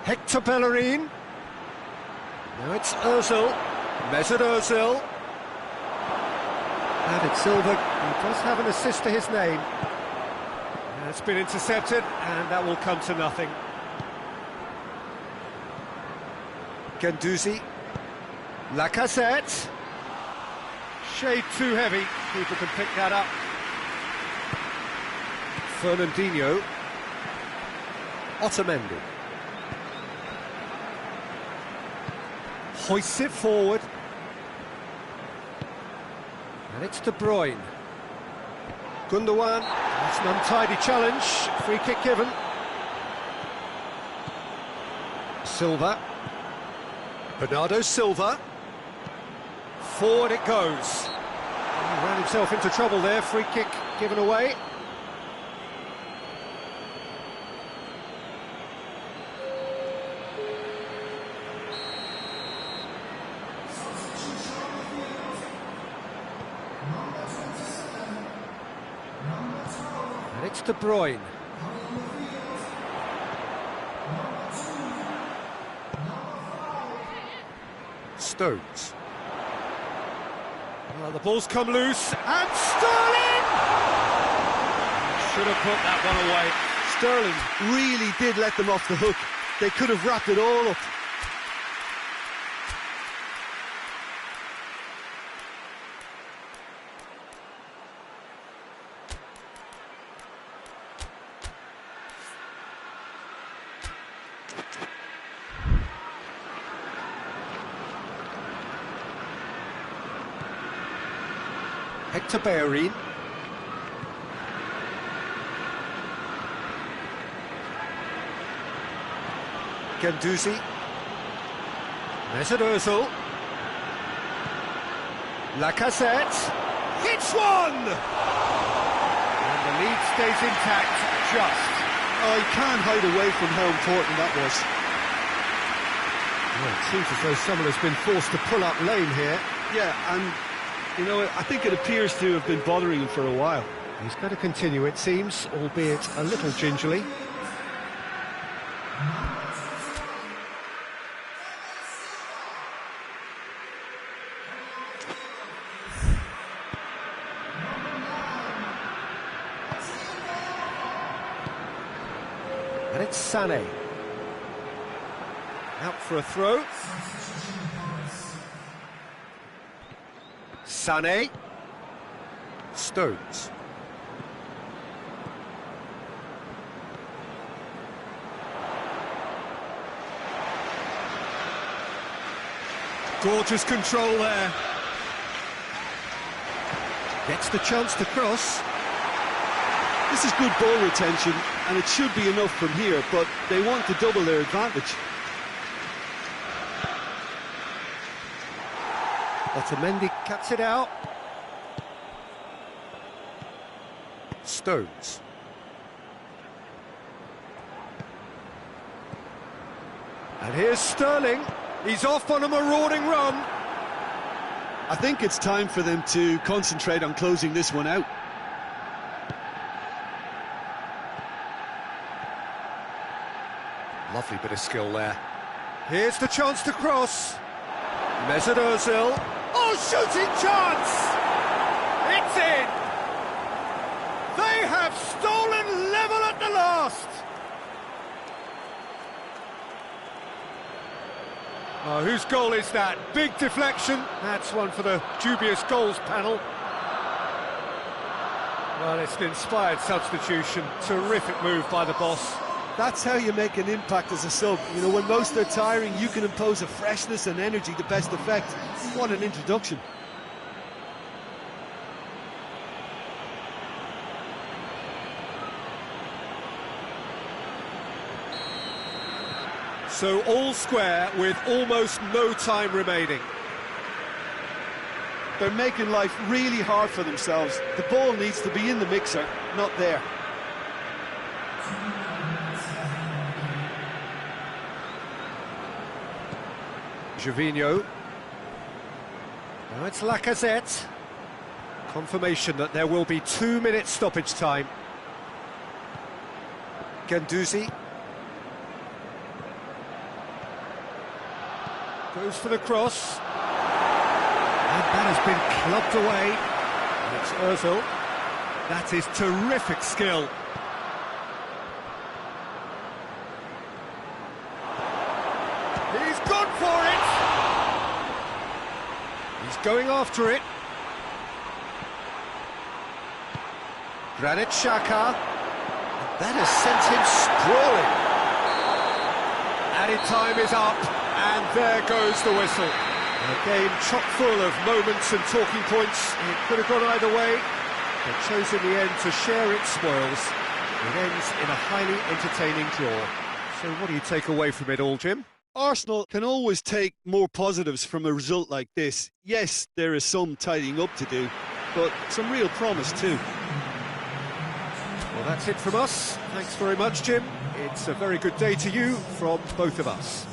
[SPEAKER 1] Hector Bellerin. Now it's Ozil. Mesut Ozil. David Silva, he does have an assist to his name. It's been intercepted, and that will come to nothing. Guendouzi. Lacazette. Shade too heavy. People can pick that up. Fernandinho. Otamendi. Hoists it forward. And it's De Bruyne. Gundogan. That's an untidy challenge. Free kick given. Silva. Bernardo Silva. Forward it goes. himself into trouble there. Free kick given away. And it's De Bruyne. Stones. Well, the ball's come loose, and Sterling!
[SPEAKER 3] Should have put that one away.
[SPEAKER 2] Sterling really did let them off the hook. They could have wrapped it all up.
[SPEAKER 1] Hector Bellerin. Guendouzi. Mesut Ozil. Lacazette. Hits one! And the lead stays intact, just.
[SPEAKER 2] Oh, you can't hide away from how important that was.
[SPEAKER 1] Well, it seems as though someone has been forced to pull up lane here.
[SPEAKER 2] Yeah, and you know, I think it appears to have been bothering him for a while.
[SPEAKER 1] He's going to continue, it seems, albeit a little gingerly. And it's Sané. Out for a throw. Sané. Stones. Gorgeous control there. Gets the chance to cross.
[SPEAKER 2] This is good ball retention, and it should be enough from here, but they want to double their advantage.
[SPEAKER 1] Otamendi cuts it out. Stones. And here's Sterling. He's off on a marauding run.
[SPEAKER 2] I think it's time for them to concentrate on closing this one out.
[SPEAKER 1] Lovely bit of skill there. Here's the chance to cross. Mesut Ozil. Oh, shooting chance! It's in! They have stolen level at the last! Oh, whose goal is that? Big deflection. That's one for the dubious goals panel. Well, it's an inspired substitution. Terrific move by the boss.
[SPEAKER 2] That's how you make an impact as a sub. You know, when most are tiring, you can impose a freshness and energy to best effect. What an introduction.
[SPEAKER 1] So all square with almost no time remaining.
[SPEAKER 2] They're making life really hard for themselves. The ball needs to be in the mixer, not there.
[SPEAKER 1] Gervinho. Now it's Lacazette. Confirmation that there will be 2 minutes stoppage time. Guendouzi. Goes for the cross. And that has been clubbed away. And it's Ozil. That is terrific skill. He's gone for it! He's going after it. Granit Xhaka. That has sent him sprawling. Added time is up, and there goes the whistle. A game chock full of moments and talking points. It could have gone either way. They chose in the end to share its spoils. It ends in a highly entertaining draw. So what do you take away from it all, Jim?
[SPEAKER 2] Arsenal can always take more positives from a result like this. Yes, there is some tidying up to do, but some real promise too.
[SPEAKER 1] Well, that's it from us. Thanks very much, Jim. It's a very good day to you from both of us.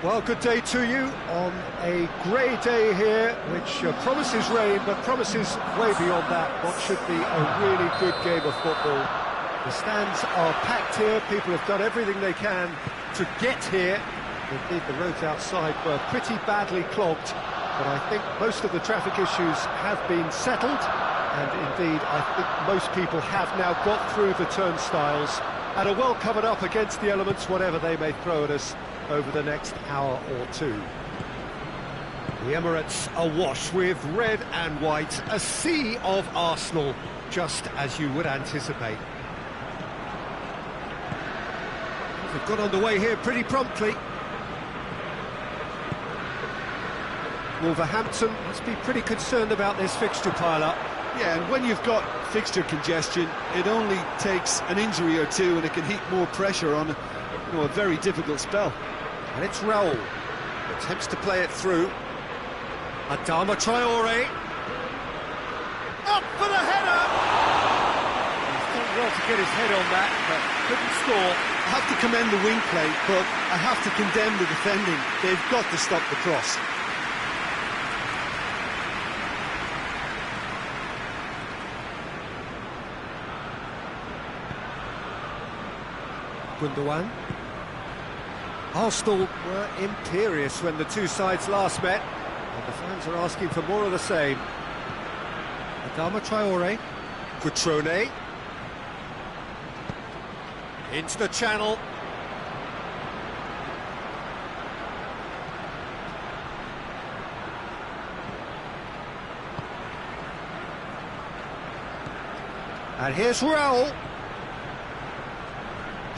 [SPEAKER 1] Well, good day to you on a grey day here, which promises rain, but promises way beyond that what should be a really good game of football. The stands are packed here, people have done everything they can to get here. Indeed, the roads outside were pretty badly clogged, but I think most of the traffic issues have been settled, and indeed, I think most people have now got through the turnstiles and are well covered up against the elements, whatever they may throw at us over the next hour or two. The Emirates awash with red and white, a sea of Arsenal, just as you would anticipate. They've got underway here pretty promptly. Wolverhampton must be pretty concerned about this fixture pile-up.
[SPEAKER 2] Yeah, and when you've got fixture congestion, it only takes an injury or two and it can heap more pressure on a very difficult spell.
[SPEAKER 1] And it's Raul, attempts to play it through. Adama Traore. Up for the header! He's done well to get his head on that, but couldn't score.
[SPEAKER 2] I have to commend the wing play, but I have to condemn the defending. They've got to stop the cross.
[SPEAKER 1] Gundogan. Arsenal were imperious when the two sides last met, and the fans are asking for more of the same. Adama Traore. Cutrone. Into the channel. And here's Raul.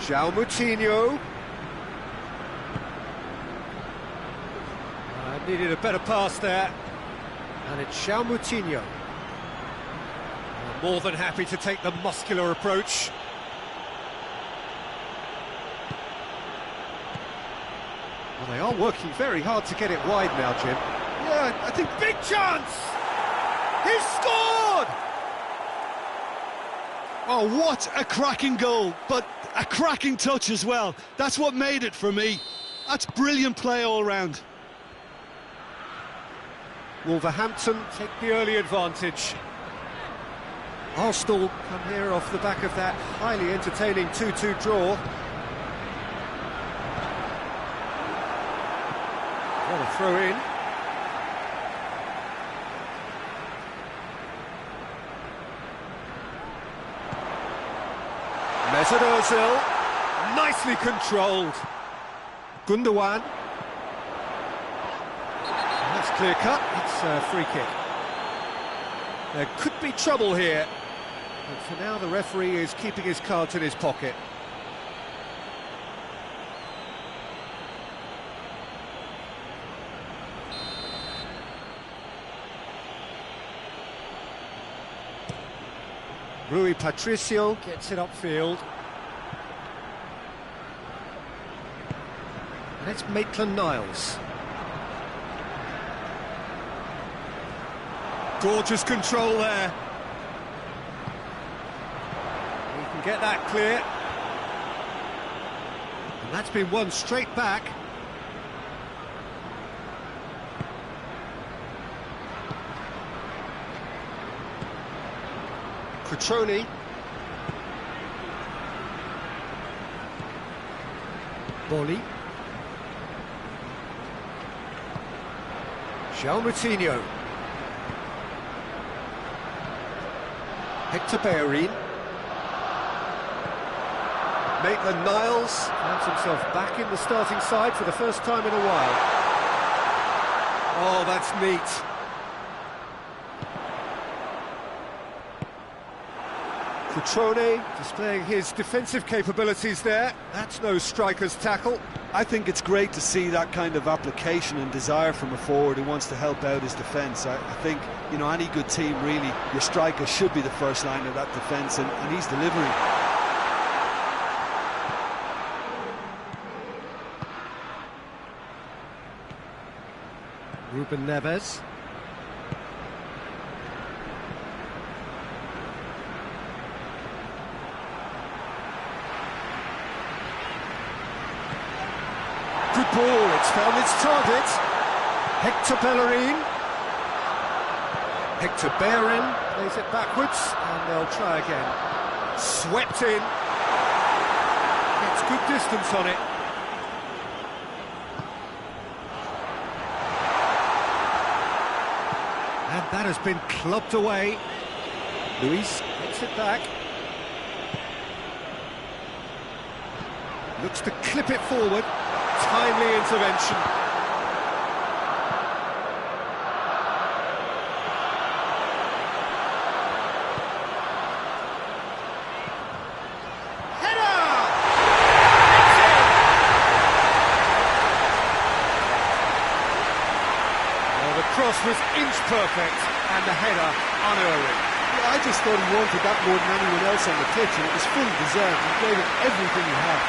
[SPEAKER 1] João Moutinho. Needed a better pass there. And it's João Moutinho. More than happy to take the muscular approach. Well, they are working very hard to get it wide now, Jim.
[SPEAKER 2] Yeah, I think
[SPEAKER 1] big chance! He's scored!
[SPEAKER 2] Oh, what a cracking goal, but a cracking touch as well. That's what made it for me. That's brilliant play all round.
[SPEAKER 1] Wolverhampton take the early advantage. Arsenal come here off the back of that highly entertaining 2-2 draw. What a throw in. Mesut Ozil, nicely controlled. Gundogan. That's clear cut, it's a free kick. There could be trouble here, but for now the referee is keeping his cards in his pocket. Rui Patricio gets it upfield. And it's Maitland-Niles. Gorgeous control there. He can get that clear. And that's been won straight back. Cutrone. Bolly. João Moutinho. Hector Bellerin. Maitland-Niles finds himself back in the starting side for the first time in a while. Oh, that's neat. Cutrone displaying his defensive capabilities there. That's no striker's tackle.
[SPEAKER 2] I think it's great to see that kind of application and desire from a forward who wants to help out his defence. I think, you know, any good team, really, your striker should be the first line of that defence, and he's delivering.
[SPEAKER 1] Ruben Neves. ball, it's found its target. Hector Bellerin. Hector Bellerin plays it backwards, and they'll try again. Swept in. Gets good distance on it. And that has been clubbed away. Luis gets it back. Looks to clip it forward. Timely intervention. Header! It's in! Well, the cross was inch perfect and the header unerring.
[SPEAKER 4] Yeah, I just thought he wanted that more than anyone else on the pitch, and it was fully deserved. He gave it everything he had.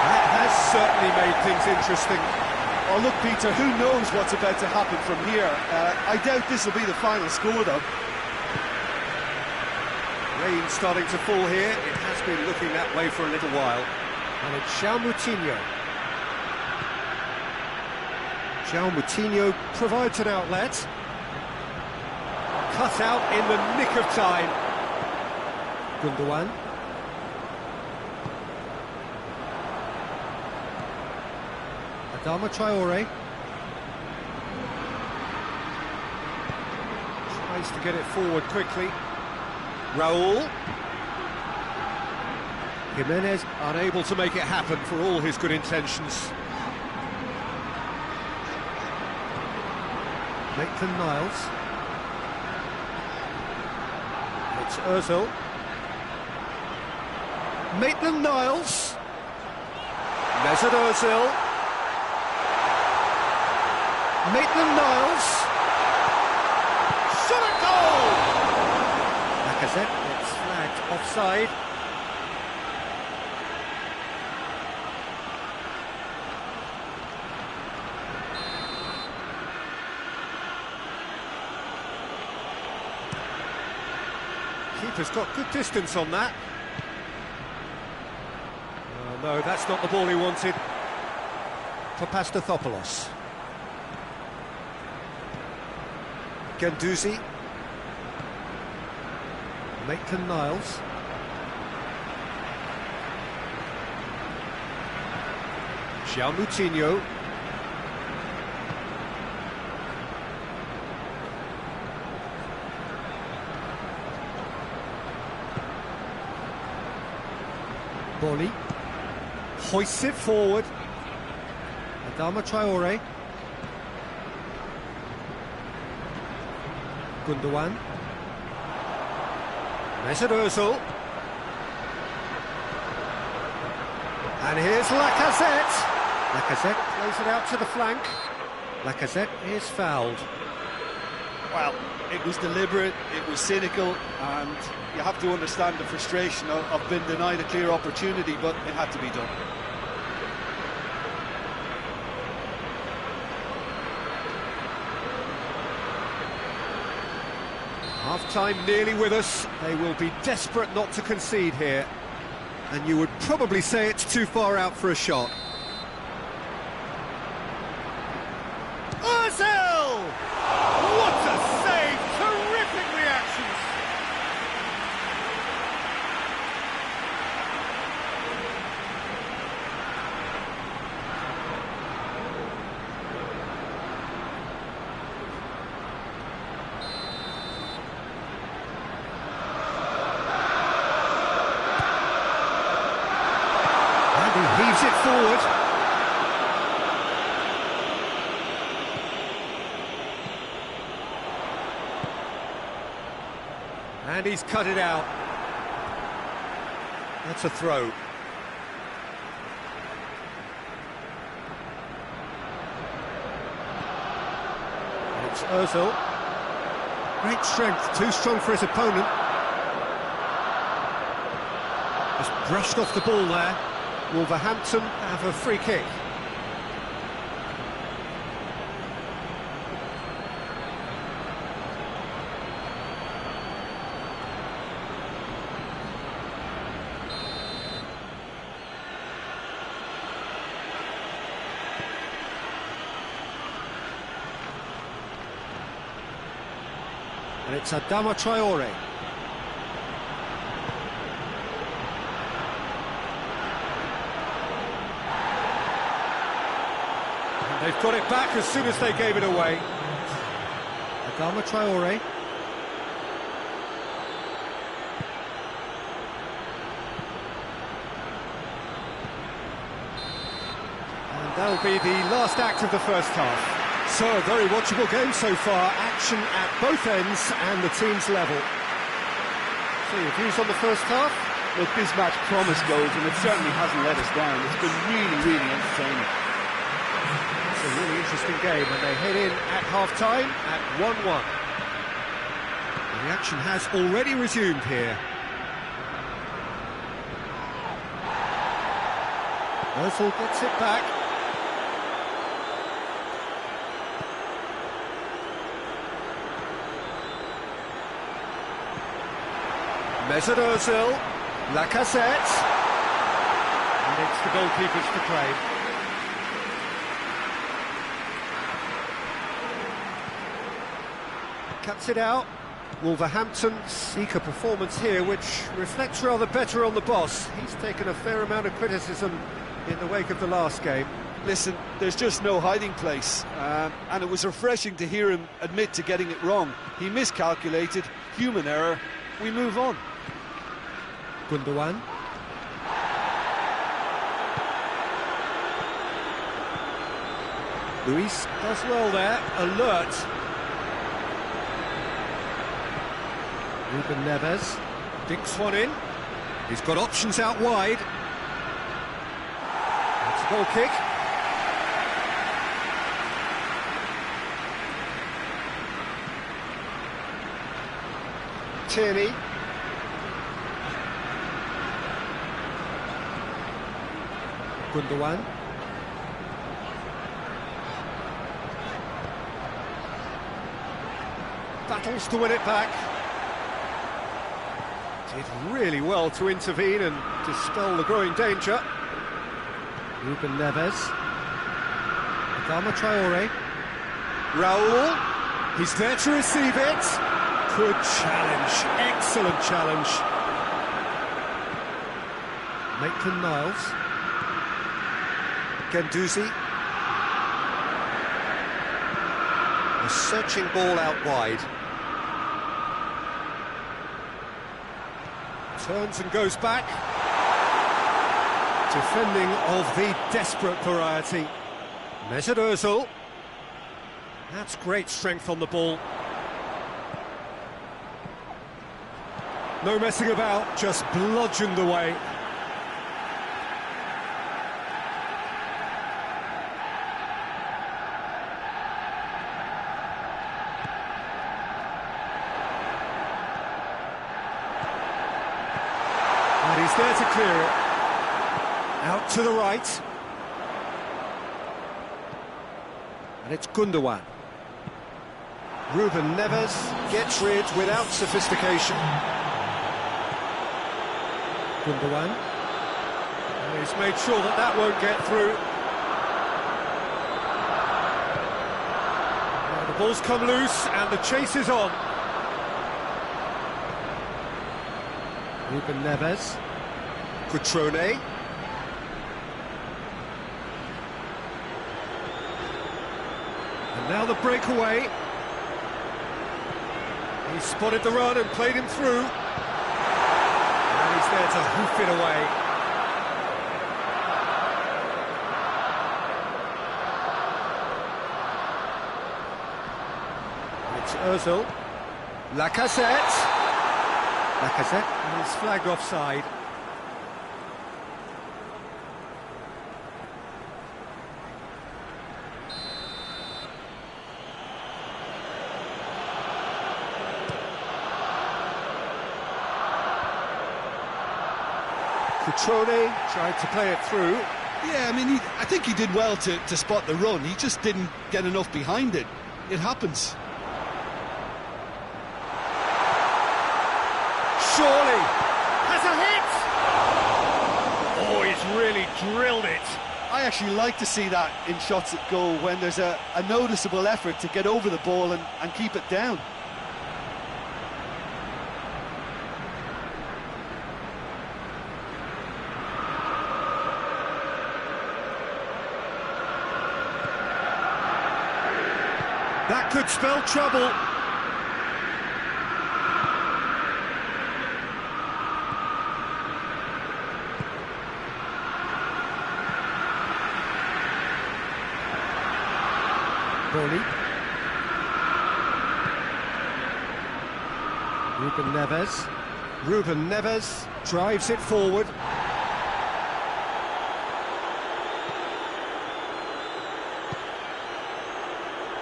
[SPEAKER 1] That has certainly made things interesting.
[SPEAKER 4] Oh, look, Peter, who knows what's about to happen from here? I doubt this will be the final score, though.
[SPEAKER 1] Rain starting to fall here. It has been looking that way for a little while. And it's João Moutinho. João Moutinho provides an outlet. Cut out in the nick of time. Gundogan. Adama Traore. Tries to get it forward quickly. Raul. Jimenez unable to make it happen for all his good intentions. Maitland-Niles. It's Ozil. Maitland-Niles. Mesut Ozil. Maitland-Niles. Shot at goal! Lacazette gets flagged offside. Keeper's got good distance on that. Oh, no, that's not the ball he wanted. For Pastathopoulos. Guendouzi. Maitland-Niles. João Moutinho. Boli. Hoists it forward. Adama Traore. Gundogan. Mesut Ozil. And here's Lacazette. Lacazette plays it out to the flank. Lacazette is fouled.
[SPEAKER 4] Well, it was deliberate, it was cynical, and you have to understand the frustration of being denied a clear opportunity, but it had to be done.
[SPEAKER 1] Half-time nearly with us. They will be desperate not to concede here. And you would probably say it's too far out for a shot. Ozil! What a save! Terrific reactions! He heaves it forward. And he's cut it out. That's a throw. It's Ozil. Great strength, too strong for his opponent. Just brushed off the ball there. Wolverhampton have a free kick. And it's Adama Traore. And they've got it back as soon as they gave it away. Adama Traore. And that'll be the last act of the first half. So, a very watchable game so far, action at both ends and the team's level. So, your views on the first half?
[SPEAKER 3] Look, this match promised goals, and it certainly hasn't let us down. It's been really, really entertaining.
[SPEAKER 1] It's a really interesting game, and they head in at half-time at 1-1. The action has already resumed here. Ozil gets it back. Mesut Ozil, Lacazette, and it's the goalkeepers to play. Cuts it out. Wolverhampton seek a performance here which reflects rather better on the boss. He's taken a fair amount of criticism in the wake of the last game.
[SPEAKER 2] Listen, there's just no hiding place, and it was refreshing to hear him admit to getting it wrong. He miscalculated, human error, we move on.
[SPEAKER 1] Gundogan. Luis does well there, alert. Ruben Neves dinks one in. He's got options out wide. It's a goal kick. Tierney. Gundogan. Battles to win it back. Did really well to intervene and dispel the growing danger. Ruben Neves. Adama Traore. Raul. He's there to receive it. Good challenge. Excellent challenge. Maitland-Niles. Guendouzi. A searching ball out wide. Turns and goes back. Defending of the desperate variety. Mesut Ozil. That's great strength on the ball. No messing about, just bludgeoned away. And he's there to clear it. Out to the right. And it's Gundogan. Ruben Neves gets rid without sophistication. Gundogan. And he's made sure that that won't get through. Now the ball's come loose and the chase is on. Ruben Neves. Cutrone. And now the breakaway. He spotted the run and played him through. And he's there to hoof it away. It's Ozil. Lacazette. Lacazette, and he's flagged offside. Cutrone tried to play it through.
[SPEAKER 2] Yeah, I mean, I think he did well to spot the run. He just didn't get enough behind it. It happens.
[SPEAKER 1] Surely has a hit! Oh, he's really drilled it.
[SPEAKER 4] I actually like to see that in shots at goal when there's a noticeable effort to get over the ball and keep it down.
[SPEAKER 1] That could spell trouble. Boni. Ruben Neves drives it forward.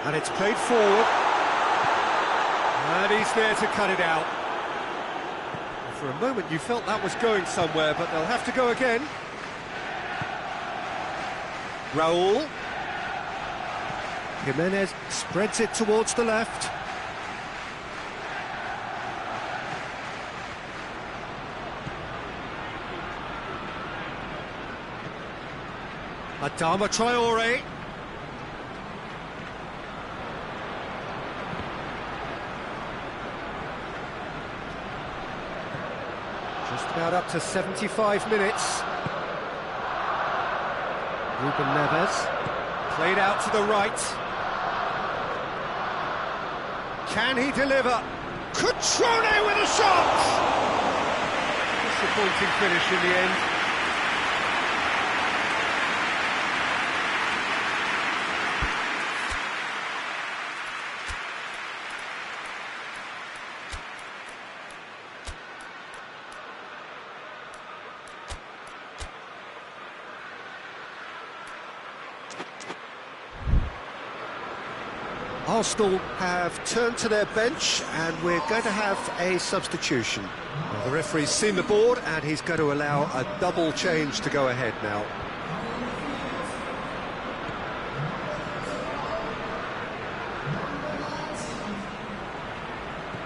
[SPEAKER 1] And it's played forward. And he's there to cut it out. For a moment you felt that was going somewhere, but they'll have to go again. Raul. Jimenez spreads it towards the left. Adama Traore. Just about up to 75 minutes. Ruben Neves. Played out to the right. Can he deliver? Cutrone with a shot! Disappointing finish in the end. Arsenal have turned to their bench and we're going to have a substitution. Well, the referee's seen the board and he's going to allow a double change to go ahead now.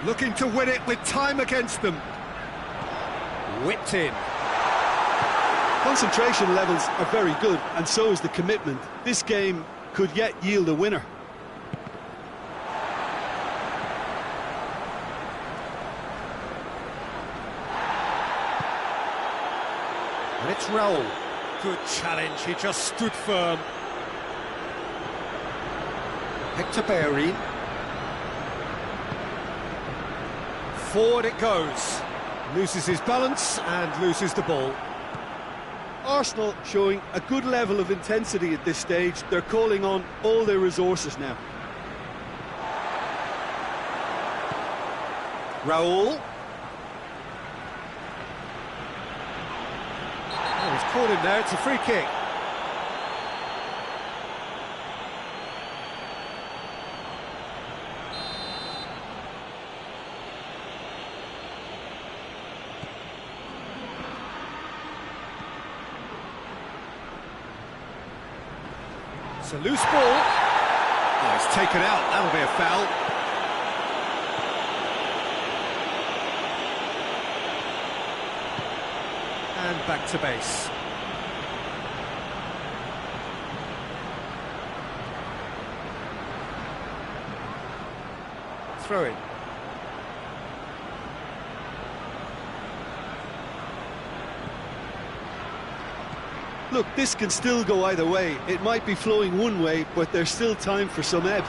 [SPEAKER 1] Looking to win it with time against them. Whipped in.
[SPEAKER 2] Concentration levels are very good, and so is the commitment. This game could yet yield a winner.
[SPEAKER 1] And it's Raul. Good challenge, he just stood firm. Hector Bellerin. Forward it goes. Loses his balance and loses the ball.
[SPEAKER 2] Arsenal showing a good level of intensity at this stage. They're calling on all their resources now.
[SPEAKER 1] Raul. Oh, he's caught him there, it's a free kick. It's a loose ball. Oh, it's taken out, that'll be a foul. And back to base. Throw in.
[SPEAKER 2] Look, this can still go either way. It might be flowing one way, but there's still time for some ebb.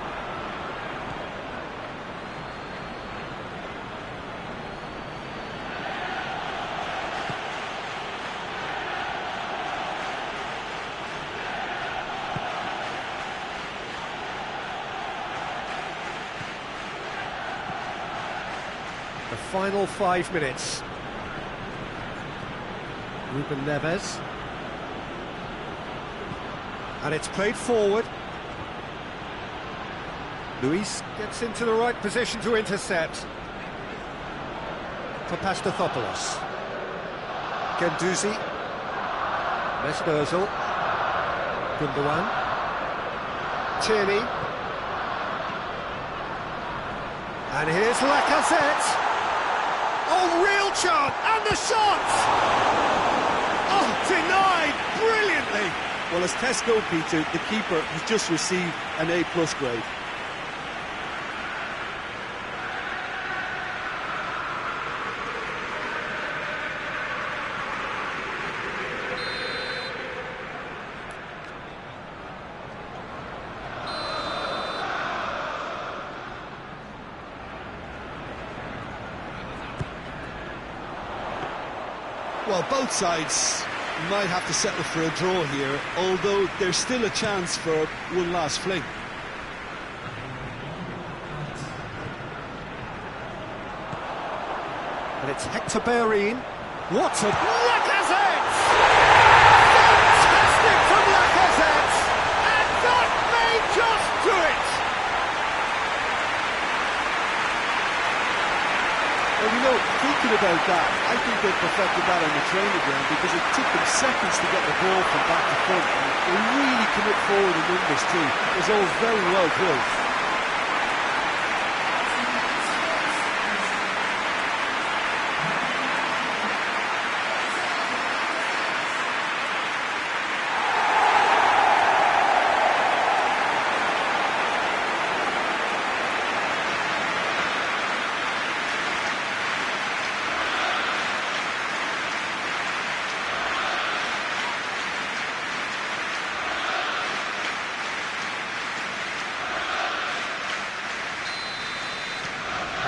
[SPEAKER 1] The final 5 minutes. Ruben Neves. And it's played forward. Luis gets into the right position to intercept. For Pastathopoulos. Guendouzi. Mestözel. Gundogan. Tierney. And here's Lacazette. Oh, real chance! And the shot! Oh, denied brilliantly!
[SPEAKER 2] Well, as tests go, Peter, the keeper has just received an A+ grade. Well, both sides might have to settle for a draw here, although there's still a chance for one last fling.
[SPEAKER 1] And it's Hector Bellerin. What a... Lacazette! Fantastic from Lacazette! And that may just do it!
[SPEAKER 2] Well, you know, thinking about that, I think they perfected that on the training ground because it took them seconds to get the ball from back to front. And they really commit forward in numbers too. It was all very well drilled.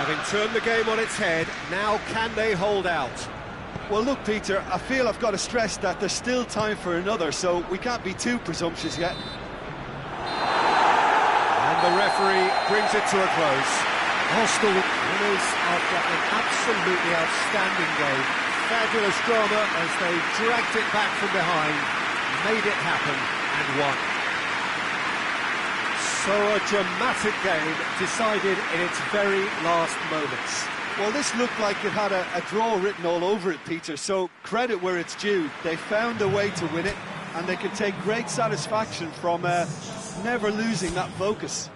[SPEAKER 1] Having turned the game on its head, now can they hold out?
[SPEAKER 2] Well, look, Peter, I feel I've got to stress that there's still time for another, so we can't be too presumptuous yet.
[SPEAKER 1] And the referee brings it to a close. Arsenal winners after an absolutely outstanding game. Fabulous drama as they dragged it back from behind, made it happen and won. So a dramatic game decided in its very last moments.
[SPEAKER 2] Well, this looked like it had a draw written all over it, Peter, so credit where it's due. They found a way to win it, and they can take great satisfaction from never losing that focus.